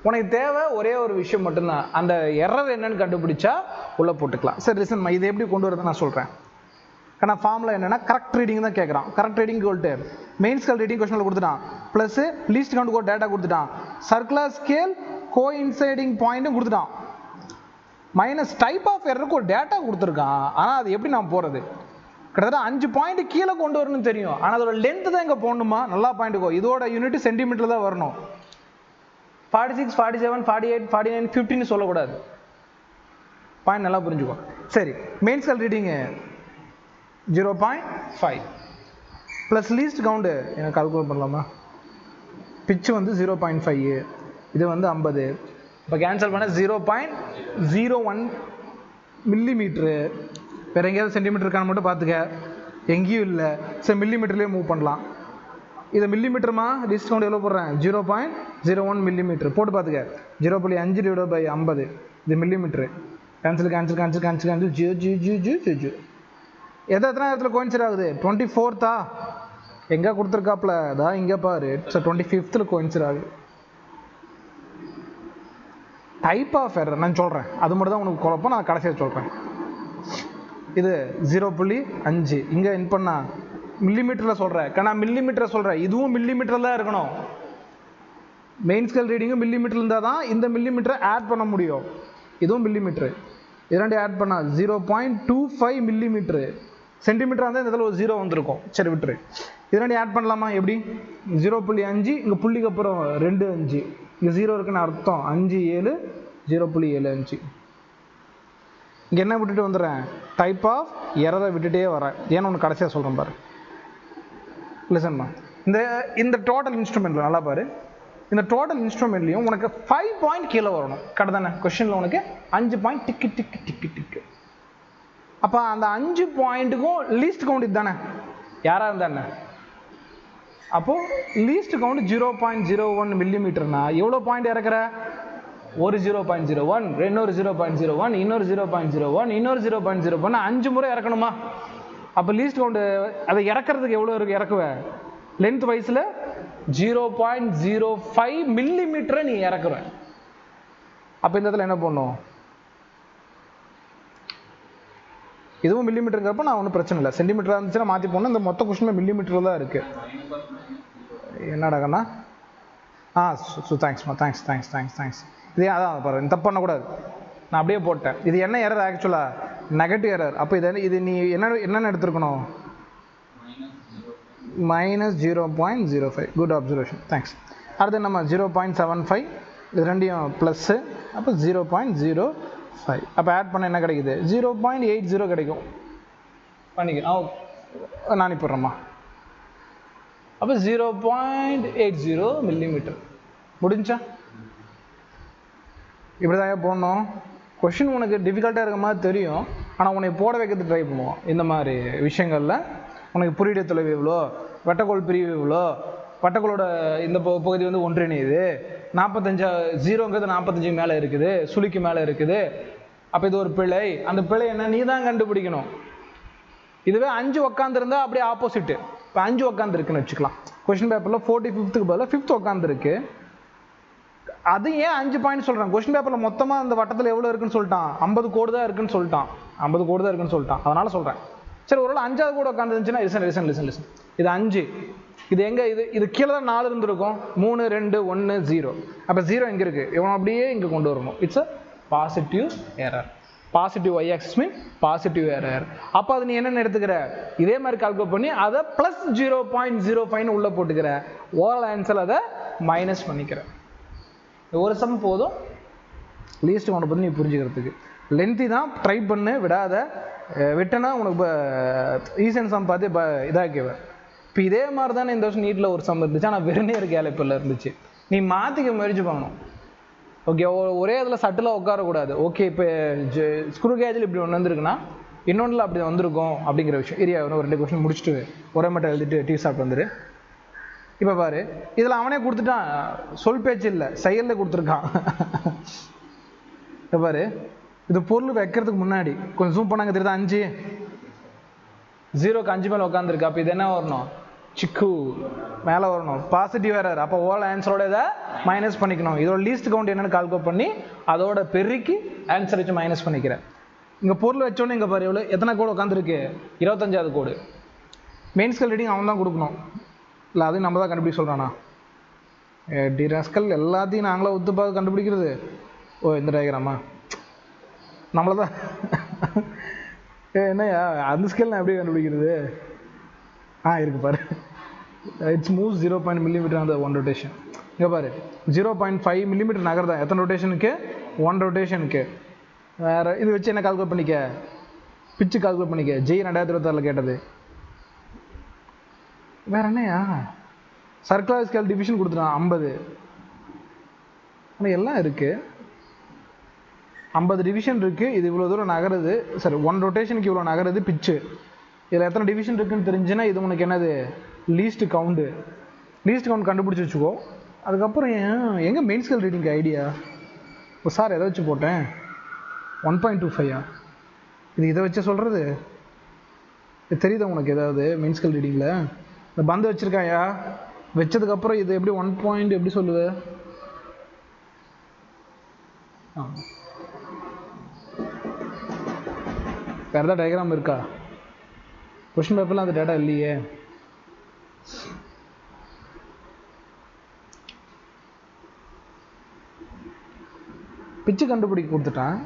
உனக்கு தேவை ஒரே ஒரு விஷயம் மட்டும்தான், அந்த எரர் என்னன்னு கண்டுபிடிச்சா உள்ள போட்டுக்கலாம். சரி லிசன், இதை எப்படி கொண்டு வரது நான் சொல்கிறேன். ஆனால் ஃபார்முலா என்னன்னா கரெக்ட் ரீடிங் தான் கேட்குறான். கரெக்ட் ரீடிங் சொல்லிட்டு மெயின் ஸ்கேல் ரீடிங் கொஸ்டினில் கொடுத்துட்டான், ப்ளஸ் லீஸ்ட் கவுண்ட் ஒரு டேட்டா கொடுத்துட்டான், சர்க்குலர் ஸ்கேல் கோஇன்சைடிங் பாயிண்ட்டும் கொடுத்துட்டான், மைனஸ் டைப் ஆஃப் எரருக்கு ஒரு டேட்டா கொடுத்துருக்கான். ஆனால் அது எப்படி நான் போகிறது? கிட்டத்தட்ட 5 பாயிண்ட் கீழே கொண்டு வரணும்னு தெரியும், ஆனால் அதோட லென்த்து தான் இங்கே போடணுமா? நல்லா பாயிண்ட்டுக்கோ, இதோட யூனிட் சென்டிமீட்டர் தான் வரணும். 46, 47, 48, 49, 50 சொல்லக்கூடாது. பாயிண்ட் நல்லா புரிஞ்சுக்கோ. சரி, main scale reading 0.5 plus least count எனக்கு கால்குலேட் பண்ணலாமா? பிச்சு வந்து 0.5, இது வந்து 50. இப்போ கேன்சல் பண்ண 0.01 மில்லிமீட்ரு. வேறு எங்கேயாவது சென்டிமீட்டர் இருக்கான்னு மட்டும் பார்த்துக்க, எங்கேயும் இல்லை. சரி, மில்லிமீட்டர்லேயே மூவ் பண்ணலாம். இதை மில்லிமீட்டருமா? லீஸ்ட் கவுண்ட் எவ்வளோ போடுறேன்? 0.01 மில்லிமீட்டர் போட்டு பார்த்துக்க. 0.5 டிவைட் பை 50, இது மில்லிமீட்ரு. Cancel G. எத்தனை இடத்துல கோயின்சைட் ஆகுது? 24th எங்கே கொடுத்துருக்காப்புல? அதான் இங்கே பாரு, 25th கோயின்சைட் ஆகுது. டைப் ஆஃப் எரர் நான் சொல்கிறேன், அது மட்டும் தான் உனக்கு குழப்பம், நான் கடைசியாக சொல்கிறேன். இது 0.5 இங்கே என் பண்ணா மில்லிமீட்டரில் சொல்கிறேன். நான் மில்லிமீட்டர் சொல்கிறேன், இதுவும் மில்லிமீட்டரில் தான் இருக்கணும். மெயின் ஸ்கேல் ரீடிங்கும் மில்லிமீட்டர் இருந்தால் தான் இந்த மில்லிமீட்டரை ஆட் பண்ண முடியும். இதுவும் மில்லிமீட்ரு, இரண்டு ஆட் பண்ணால் 0.25 மில்லிமீட்ரு. சென்டிமீட்டராக இருந்தால் இந்த இதில் ஒரு 0 வந்திருக்கும். சரி விட்டுரு, இதனாடி ஆட் பண்ணலாமா? எப்படி? 0.5 இங்கே புள்ளிக்கு அப்புறம் 2.5, இங்கே 0 இருக்குன்னு அர்த்தம். 5, 7, 0.75. இங்கே என்ன விட்டுட்டு வந்துடுறேன்? டைப் ஆஃப் எரரை விட்டுட்டே வரேன். ஏன்னு ஒன்று கடைசியாக சொல்கிறேன் பாரு. லிசன்மா, இந்த டோட்டல் இன்ஸ்ட்ருமெண்ட்டில் நல்லா பாரு. இந்த டோட்டல் இன்ஸ்ட்ருமெண்ட்லையும் உனக்கு 5 பாயிண்ட் கீழே வரணும். கரெக்ட் தானே? கொஸ்டினில் உனக்கு 5 பாயிண்ட் டிக்கு. அப்போ அந்த 5 பாயிண்ட்டுக்கும் லீஸ்ட் கவுண்ட் இது தானே, யாராக இருந்தானே. அப்போது லீஸ்ட் கவுண்ட் 0.01 மில்லிமீட்டர்னா எவ்வளோ பாயிண்ட் இறக்குற? ஒரு 0.01, இன்னொரு 0.01, இன்னொரு 0.01, இன்னொரு 0.01, 5 முறை இறக்கணுமா? அப்போ லீஸ்ட் கவுண்ட் அதை இறக்கிறதுக்கு எவ்வளோ இருக்கு இறக்குவேன்? லென்த் வைஸில் 0.05 மில்லிமீட்டரை நீ இறக்குற. அப்போ இந்த இடத்துல என்ன பண்ணும்? இதுவும் மில்லிமீட்டருங்கிறப்ப நான் ஒன்றும் பிரச்சனை இல்லை. சென்டிமீட்டராக இருந்துச்சுன்னா மாற்றி போனால் இந்த மொத்த கொஸ்டின் மில்லிமீட்டர் தான் இருக்குது. என்னடாக்கண்ணா? தேங்க்ஸ்மா, தேங்க்ஸ். இதே அதான் பாரு, தப்பு பண்ணக்கூடாது. நான் அப்படியே போட்டேன். இது என்ன எரர்? ஆக்சுவலாக நெகட்டிவ் எரர். அப்போ இது நீ என்னென்ன எடுத்துருக்கணும்? -0.05. Good observation, thanks. அடுத்து நம்ம 0.75, இது ரெண்டையும் ப்ளஸ்ஸு, அப்போ 0.05. அப்போ ஆட் பண்ண என்ன கிடைக்குது? 0.80 கிடைக்கும். பண்ணிக்க நான் போடுறேம்மா. அப்போ 0.80 மில்லிமீட்டர் முடிஞ்சா? இப்படி தான் போடணும். கொஷின் உனக்கு டிஃபிகல்ட்டாக இருக்க மாதிரி தெரியும், ஆனால் உனக்கு போட வைக்கிறது ட்ரை பண்ணுவோம். இந்த மாதிரி விஷயங்களில் உனக்கு புரியிட தொலைவு எவ்வளோ, வட்டக்கோள் பிரிவு எவ்வளோ, வட்டக்கோளோட இந்த பகுதி வந்து ஒன்றிணையுது, 45 0ங்கிறது 45 மேலே இருக்குது, சுழிக்கு மேலே இருக்குது. அப்போ இது ஒரு பிழை. அந்த பிழை என்ன? நீ தான் கண்டுபிடிக்கணும். இதுவே 5 உட்காந்துருந்தா அப்படியே ஆப்போசிட்டு. இப்போ 5 உட்காந்துருக்குன்னு வச்சுக்கலாம். கொஸ்டின் பேப்பரில் 45க்கு பதிலாக 5th உட்காந்துருக்கு. அது ஏன் 5 பாயிண்ட் சொல்கிறேன்? கொஸ்டின் பேப்பரில் மொத்தமாக அந்த வட்டத்தில் எவ்வளோ இருக்குன்னு சொல்லிட்டான்? 50 கோடு தான் இருக்குன்னு சொல்லிட்டான். 50 கோடு தான் இருக்குன்னு சொல்லிட்டான். அதனால சொல்கிறேன். சரி, ஒரு 5வது கூட உட்காந்துருந்துச்சுன்னா லிசன். இது 5. இது எங்கே? இது கீழே தான் 4 இருந்துருக்கும். 3, 2, 1, 0. அப்போ 0 எங்கே இருக்குது? இவன் அப்படியே இங்கே கொண்டு வரணும். It's a positive error. Positive y axis mean positive error. அப்போ அது நீ என்னென்ன எடுத்துக்கிற? இதே மாதிரி கால்குலேட் பண்ணி அதை +0.05 உள்ளே போட்டுக்கிற. ஓவரால் ஆன்சர் அதை மைனஸ் பண்ணிக்கிற. ஒரு சம் போதும் லீஸ்ட் கவுண்ட் பற்றி நீ புரிஞ்சுக்கிறதுக்கு. லென்த்தி தான், ட்ரை பண்ணு, விடாத. விட்டனா உனக்கு இப்போ ஈஸியன் சம் பார்த்து இதாக்கிவேன். இப்போ இதே மாதிரி தானே இந்த வருஷம் நீட்டில் ஒரு சம் இருந்துச்சு, ஆனால் வெறுநேர் கேலிப்பரில் இருந்துச்சு. நீ மாற்றிக்க முயற்சி பண்ணணும். ஓகே, ஒரே இதில் சட்டிலாக உட்காரக்கூடாது. ஓகே, இப்போ ஸ்க்ரூ கேஜில் இப்படி ஒன்று வந்துருக்குன்னா இன்னொன்றில் அப்படி வந்திருக்கும் அப்படிங்கிற விஷயம். ஒரு 2 கொஸ்டின் முடிச்சுட்டு ஒரே மட்டும் எழுதிட்டு டீ சாப்பிட்டு வந்துரு. இப்போ பாரு, இதில் அவனே கொடுத்துட்டான். சொல் பேச்சு இல்லை, செயலில் கொடுத்துருக்கான். இப்போ பாரு, இது பொருள் வைக்கிறதுக்கு முன்னாடி கொஞ்சம் ஜூம் பண்ணாங்க தெரியுதா? 5 0க்கு 5 மேலே உட்காந்துருக்கு. அப்போ இது என்ன வரணும்? சிக்கு மேலே வரணும். Positive error. அப்போ ஓவரால் ஆன்சரோட இதை மைனஸ் பண்ணிக்கணும். இதோட லீஸ்ட் கவுண்ட் என்னென்னு கால்குலேட் பண்ணி அதோட பெருக்கி ஆன்சர் வச்சு மைனஸ் பண்ணிக்கிறேன். இங்கே பொருள் வச்சோன்னே இங்கே பாரு எவ்வளோ, எத்தனை கோடு உட்காந்துருக்கு? 25வது கோடு. மெயின் ஸ்கேல் ரீடிங் அவன் தான் கொடுக்கணும். இல்லை, அதையும் நம்ம தான் கண்டுபிடிக்க சொல்கிறானா? டிராஸ்கல் எல்லாத்தையும் நாங்களாம் ஒத்து பார்த்து கண்டுபிடிக்கிறது. ஓ, இந்த டயக்ராமா நம்மளை தான். என்னையா அந்த ஸ்கேல் நான் எப்படி கண்டுபிடிக்கிறது? இருக்கு பாரு. It's moves 0. மில்லிமீட்டர் அந்த 1 ரொட்டேஷன். இங்கே பாரு, 0.5 மில்லிமீட்டர் நகர்தான். எத்தனை ரொட்டேஷனுக்கு? 1 ரொட்டேஷனுக்கு. வேறு இது வச்சு என்ன கால்குலேட் பண்ணிக்க? பிச்சு கால்குலேட் பண்ணிக்க. ஜெய் 2026 கேட்டது. வேற என்னையா? சர்க்குலர் ஸ்கேல் டிவிஷன் கொடுத்துட்டான் 50. ஆனால் எல்லாம் இருக்குது. 50 டிவிஷன் இருக்குது. இது இவ்வளோ தூரம் நகருது. சரி, 1 ரொட்டேஷனுக்கு இவ்வளோ நகருது பிச்சு. இதில் எத்தனை டிவிஷன் இருக்குன்னு தெரிஞ்சுன்னா இது உனக்கு என்னது? Least count. லீஸ்ட் கவுண்ட் கண்டுபிடிச்சி வச்சுக்கோ. அதுக்கப்புறம் எங்கே main scale reading idea? Sir எதை வச்சு போட்டேன்? 1.25 இது இதை வச்சு சொல்கிறது? இது தெரியுதா உனக்கு ஏதாவது மெயின் ஸ்கேல் ரீடிங்கில்? இந்த பந்து வச்சுருக்காயா? வச்சதுக்கப்புறம் இது எப்படி 1 பாயிண்ட் எப்படி சொல்லுது? வேறு ஏதாவது டயக்ராம் இருக்கா? கொஸ்டின் பேப்பர்லாம் அந்த டேட்டா இல்லையே. பிச்சு கண்டுபிடிக்க கொடுத்துட்டான்.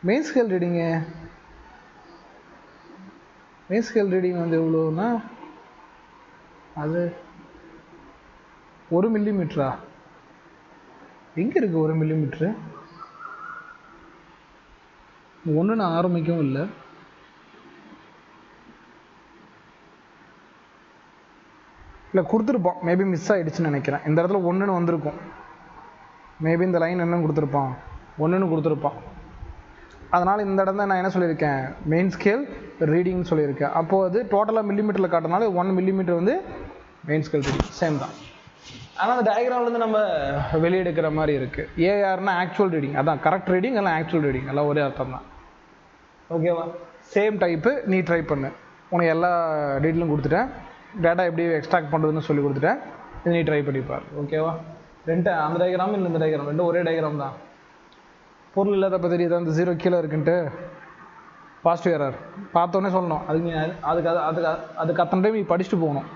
மெயின் ஸ்கேல் ரீடிங்கு வந்து எவ்வளோன்னா அது 1 மில்லிமீட்டரா? எங்கே இருக்குது 1 மில்லிமீட்ரு? ஒன்று நான் ஆரம்பிக்கவும் இல்லை. இல்லை, கொடுத்துருப்பான். மேபி மிஸ் ஆகிடுச்சுன்னு நினைக்கிறேன். இந்த இடத்துல 1ன்னு வந்திருக்கும். மேபி இந்த லைன் என்னன்னு கொடுத்துருப்பான்? 1ன்னு கொடுத்துருப்பான். அதனால் இந்த இடம் தான் நான் என்ன சொல்லியிருக்கேன்? மெயின் ஸ்கேல் ரீடிங்னு சொல்லியிருக்கேன். அப்போது அது டோட்டலாக மில்லிமீட்டரில் காட்டினாலும் 1 மில்லிமீட்டர் வந்து மெயின் ஸ்கேல் ரீடிங். சேம் தான். ஆனால் அந்த டயக்ராம்லேருந்து நம்ம வெளியெடுக்கிற மாதிரி இருக்குது. ஏஆர்னா ஆக்சுவல் ரீடிங், அதான் கரெக்ட் ரீடிங் எல்லாம் ஆக்சுவல் ரீடிங் எல்லாம் ஒரே அர்த்தம் தான். ஓகேவா? சேம் டைப்பு நீ ட்ரை பண்ணு. உனக்கு எல்லா டீட்டெயிலும் கொடுத்துட்டேன், டேட்டா எப்படி எக்ஸ்ட்ராக்ட் பண்ணுறதுன்னு சொல்லி கொடுத்துட்டேன், இது நீ ட்ரை பண்ணிப்பார். ஓகேவா? ரெண்டு அந்த டயக்ராம் இல்லை இந்த டயக்ராம் ரெண்டும் ஒரே டயக்ராம் தான். பொருள் இல்லாதப்போ தெரியுது அந்த 0 கீழே இருக்குன்ட்டு. பாசிட்டிவ் எரர் பார்த்தோன்னே சொல்லணும். அதுக்கு நீ அதுக்கு அத்தனை டைம் நீ படிச்சுட்டு போகணும்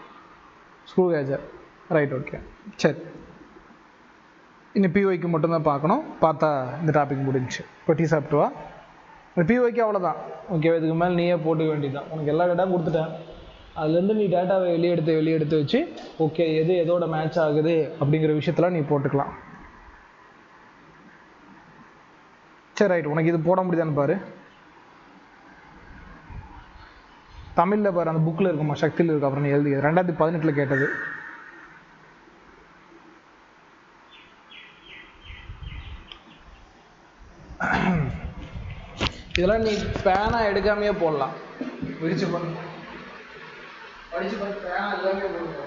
ஸ்க்ரூ கேஜை. ரைட், ஓகே, சரி. இன்னும் பிஒய்க்கு மட்டும்தான் பார்க்கணும். பார்த்தா இந்த டாபிக் முடிஞ்சிச்சு. இப்போ டீ சாப்பிட்டுவா. இந்த பிஒய்க்கு அவ்வளோதான். ஓகே, இதுக்கு மேலே நீயே போட்டுக்க வேண்டியதுதான். உனக்கு எல்லா டேட்டாவும் கொடுத்துட்டேன். அதுலேருந்து நீ டேட்டாவை வெளியெடுத்து வச்சு ஓகே எது எதோட மேட்ச் ஆகுது அப்படிங்கிற விஷயத்தில் நீ போட்டுக்கலாம். சரி, ரைட். உனக்கு இது போட முடியுதான்னு பாரு. தமிழில் பாரு, அந்த புக்கில் இருக்குமா, சக்தியில் இருக்கு. அப்புறம் நீ எழுதி 2018 கேட்டது. இதெல்லாம் நீ பேனா எடுக்காமையே போடலாம். விரிச்சு பண்ணு, படிச்சு பண்ணு, பேனா எல்லாமே போடுங்க.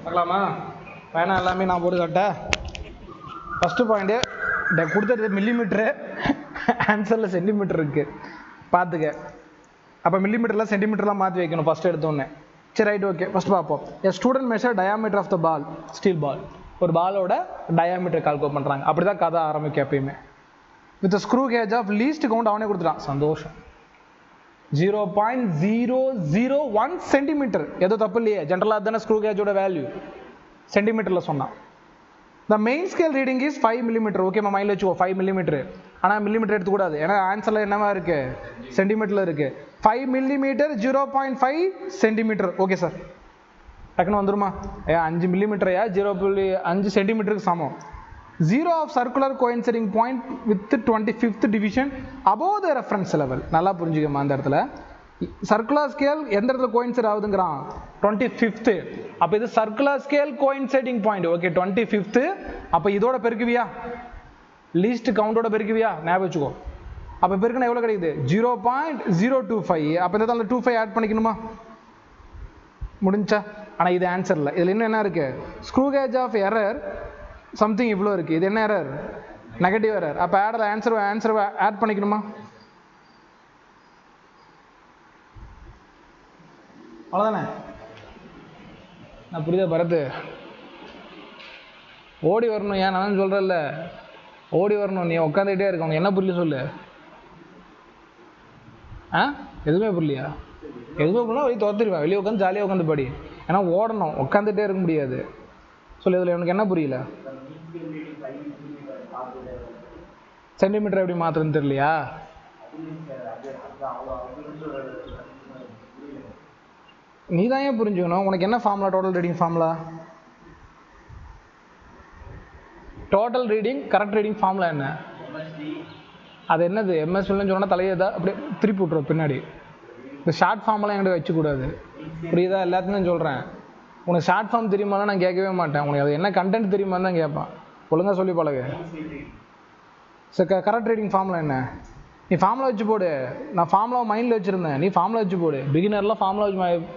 பார்க்கலாமா? பேனா எல்லாமே நான் போட்டு காட்டேன். ஃபஸ்ட்டு பாயிண்ட்டு கொடுத்தது மில்லிமீட்ரு, ஆன்சரில் சென்டிமீட்டர் இருக்குது, பார்த்துக்க. அப்போ மில்லிமீட்டரில் சென்டிமீட்டர்லாம் மாற்றி வைக்கணும் ஃபஸ்ட்டு எடுத்தோடனே. சரி, ரைட், ஓகே. ஃபஸ்ட் பார்ப்போம். A student measure diameter of the ball, steel ball. ஒரு பாலோட டயாமீட்டர் கால்குலேட் பண்ணுறாங்க. அப்படி தான் கதை ஆரம்பிக்கும் எப்பயுமே. With screw gauge of least count அவனே கொடுத்துட்டான். சந்தோஷம். 0.001 சென்டிமீட்டர். எதோ தப்பு இல்லையே, ஜென்ரலாக தானே ஸ்க்ரூ கேஜோட வேல்யூ சென்டிமீட்டரில் சொன்னான். த main scale reading is 5 millimetre. ஓகேம்மா, மைண்டில் வச்சுக்கோ 5 மில்லிமீட்டர். ஆனால் மில்லிமீட்டர் எடுத்துக்கூடாது, ஏன்னா ஆன்சரில் என்னவா இருக்குது, சென்டிமீட்டரில் இருக்குது. 5 மில்லிமீட்டர் 0.5 சென்டிமீட்டர். ஓகே சார், டக்குன்னு வந்துருமா? 5 மில்லிமீட்டரையா 0.5 சென்டிமீட்டருக்கு சமம். 0 of circular coinciding point with 25th division above the reference level. நல்லா புரிஞ்சுக்கமா, அந்த இடத்துல சர்க்குலர் ஸ்கேல் எந்த இடத்துல கோயின்சைட் ஆகுதுங்கிறான், 25th. அப்போ இது circular scale coinciding point. Okay, 25th. அப்போ இதோட பெருக்குவியா, லீஸ்ட் கவுண்டோட பெருக்குவியா, ஞாபகம் வச்சுக்கோ. அப்போ பெருக்குனா எவ்வளோ கிடைக்குது, 0.025. அப்போ இந்த 25 ஆட் பண்ணிக்கணுமா? முடிஞ்சா? ஆனால் இது ஆன்சர் இல்லை. இதில் இன்னும் என்ன இருக்குது, screw gauge of error something இவ்வளோ இருக்குது. இது என்ன எரர், நெகட்டிவ் எரர். அப்போ ஆன்சர் ஆட் பண்ணிக்கணுமா? அவ்வளோதானே? நான் புரியுதா பரத்து? ஓடி வரணும். ஏன் நான் சொல்கிறேன்ல, ஓடி வரணும். நீ உட்காந்துக்கிட்டே இருக்க, உனக்கு என்ன புரியல சொல்லு. எதுவுமே புரியலையா? எதுவுமே புரியல, வெளியே தோத்துருவேன். வெளியே உட்காந்து ஜாலியாக உட்காந்து படி. ஏன்னா ஓடணும், உட்காந்துட்டே இருக்க முடியாது. சொல்லு, இதில் எனக்கு என்ன புரியல? சென்டிமீட்டர் எப்படி மாற்றுறதுன்னு தெரியலையா? நீ தான் ஏன் புரிஞ்சுக்கணும். உனக்கு என்ன formula, total reading formula? Total reading correct reading formula என்ன? அது என்னது? எம்எஸ்எல்னு சொன்னால் தலையை தான் அப்படியே திருப்பி விட்ருவோம் பின்னாடி. இந்த ஷார்ட் ஃபார்மெல்லாம் என்கிட்ட வச்சுக்கூடாது, புரியுதா? எல்லாத்தையும் சொல்கிறேன். உனக்கு ஷார்ட் ஃபார்ம் தெரியுமானா நான் கேட்கவே மாட்டேன். உனக்கு அது என்ன கண்டென்ட் தெரியுமான்னு தான் கேட்பான். ஒழுங்காக சொல்லி பழகு. கரெக்ட் ரீடிங் ஃபார்முலா என்ன? நீ ஃபார்முலா வச்சு போடு. நான் ஃபார்முலா மைண்டில் வச்சுருந்தேன், நீ ஃபார்முலா வச்சு போடு. பிகினர்லாம் ஃபார்முலா வச்சு,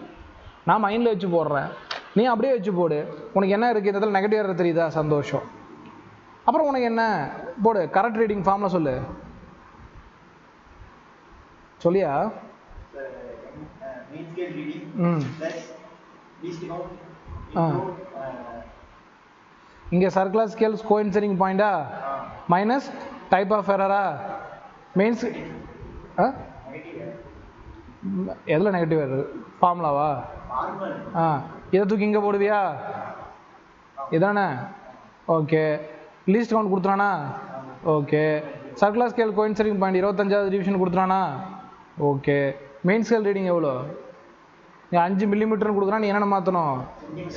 நான் மைண்டில் வச்சு போடுறேன், நீ அப்படியே வச்சு போடு. உனக்கு என்ன இருக்குது, இந்த இடத்துல நெகட்டிவ் எரர் தெரியுதா? சந்தோஷம். அப்புறம் உனக்கு என்ன போடு, கரெக்ட் ரீடிங் ஃபார்முலா சொல்லு. சொல்லியா? இங்கே சர்க்குலர் ஸ்கேல் கோயின்சைடிங் பாயிண்டா மைனஸ் டைப் ஆஃப் எரரா மெயின்ஸ் எதில் நெகட்டிவ் எரர் ஃபார்முலாவா? இதை தூக்கி இங்கே போடுவியா? இதானே? ஓகே. லீஸ்ட் கவுண்ட் கொடுத்துறானா? Okay. Circular scale coinciding point 25வது டிவிஷன் கொடுத்துறானா? ஓகே. மெயின் ஸ்கேல் ரீடிங் எவ்வளோ? நீ 5 மில்லிமீட்டர்னு கொடுக்குறா, நீ என்னென்ன மாற்றணும்,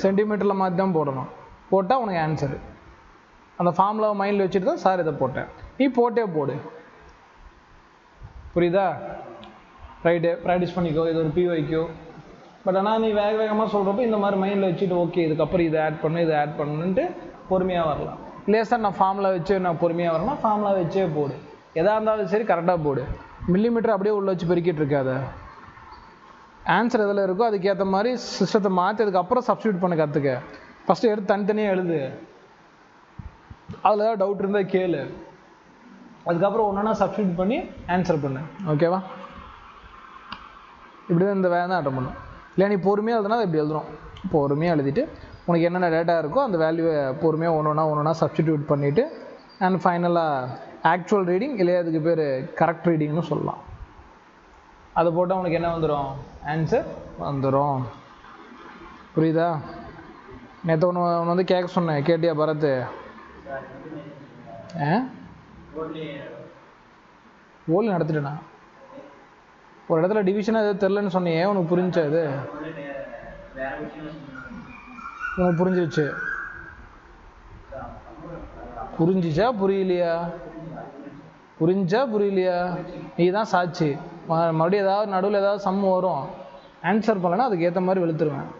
சென்டிமீட்டரில் மாற்றி தான் போடணும். போட்டால் உனக்கு ஆன்சரு. அந்த ஃபார்முலாவை மைண்டில் வச்சுட்டு தான் சார் இதை போட்டேன். நீ போட்டே போடு, புரியுதா? ரைட்டு, ப்ராக்டிஸ் பண்ணிக்கோ. இது ஒரு பிஒய்க்கோ. பட் ஆனால் நீ வேகமாக சொல்கிறப்போ இந்த மாதிரி மைண்டில் வச்சுட்டு ஓகே இதுக்கப்புறம் இதை ஆட் பண்ணு, இதை ஆட் பண்ணுன்ட்டு பொறுமையாக வரலாம். இல்லையா சார் நான் ஃபார்முலா வச்சு நான் பொறுமையாக வரேன்னா ஃபார்முலா வச்சே போடு, எதாக இருந்தாலும் சரி கரெக்டாக போடு. மில்லிமீட்டர் அப்படியே உள்ள வச்சு பெருக்கிட்டு இருக்காத. ஆன்சர் எதில் இருக்கோ அதுக்கேற்ற மாதிரி சிஸ்டத்தை மாற்றி அதுக்கப்புறம் சப்ஸ்டியூட் பண்ண கற்றுக்க. ஃபஸ்ட்டு எடுத்து தனித்தனியாக எழுது, அதில் ஏதாவது டவுட் இருந்தால் கேளு, அதுக்கப்புறம் ஒன்றா சப்ஸ்டியூட் பண்ணி ஆன்சர் பண்ணு. ஓகேவா? இப்படி தான் இந்த வேலை தான் அட்டன் பண்ணும். இல்லை நீ பொறுமையாக எழுதுனா இப்படி எழுதுறோம். பொறுமையாக எழுதிட்டு உனக்கு என்னென்ன டேட்டா இருக்கோ அந்த வேல்யூவை பொறுமையாக ஒன்று சப்ஸ்டிடியூட் பண்ணிவிட்டு அண்ட் ஃபைனலாக ஆக்சுவல் ரீடிங் இல்லையா அதுக்கு பேர் கரெக்ட் ரீடிங்னு சொல்லலாம். அதை போட்டால் உனக்கு என்ன வந்துடும்? ஆன்சர் வந்துடும். புரியுதா? நேற்று ஒன்று வந்து கேட்க சொன்னேன், கேட்டியா பரத்? ஓலி நடத்திட்டேண்ணா. ஒரு இடத்துல டிவிஷனாக எதாவது தெரிலன்னு சொன்னியே, உனக்கு புரிஞ்சா? அது உனக்கு புரிஞ்சிருச்சு? புரிஞ்சிச்சா புரியலையா? புரிஞ்சா புரியலையா? நீ தான் சாட்சி. மறுபடியும் ஏதாவது நடுவில் ஏதாவது சம் வரும், ஆன்சர் பண்ணலன்னா அதுக்கு ஏற்ற மாதிரி வெளுத்துருவேன்.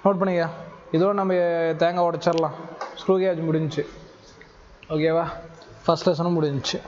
நோட் பண்ணிக்க. இதோட நம்ம தேங்காய் உடைச்சிடலாம். ஸ்க்ரூ கேஜ் முடிஞ்சிச்சு. ஓகேவா? ஃபஸ்ட் லெசனும் முடிஞ்சிச்சு.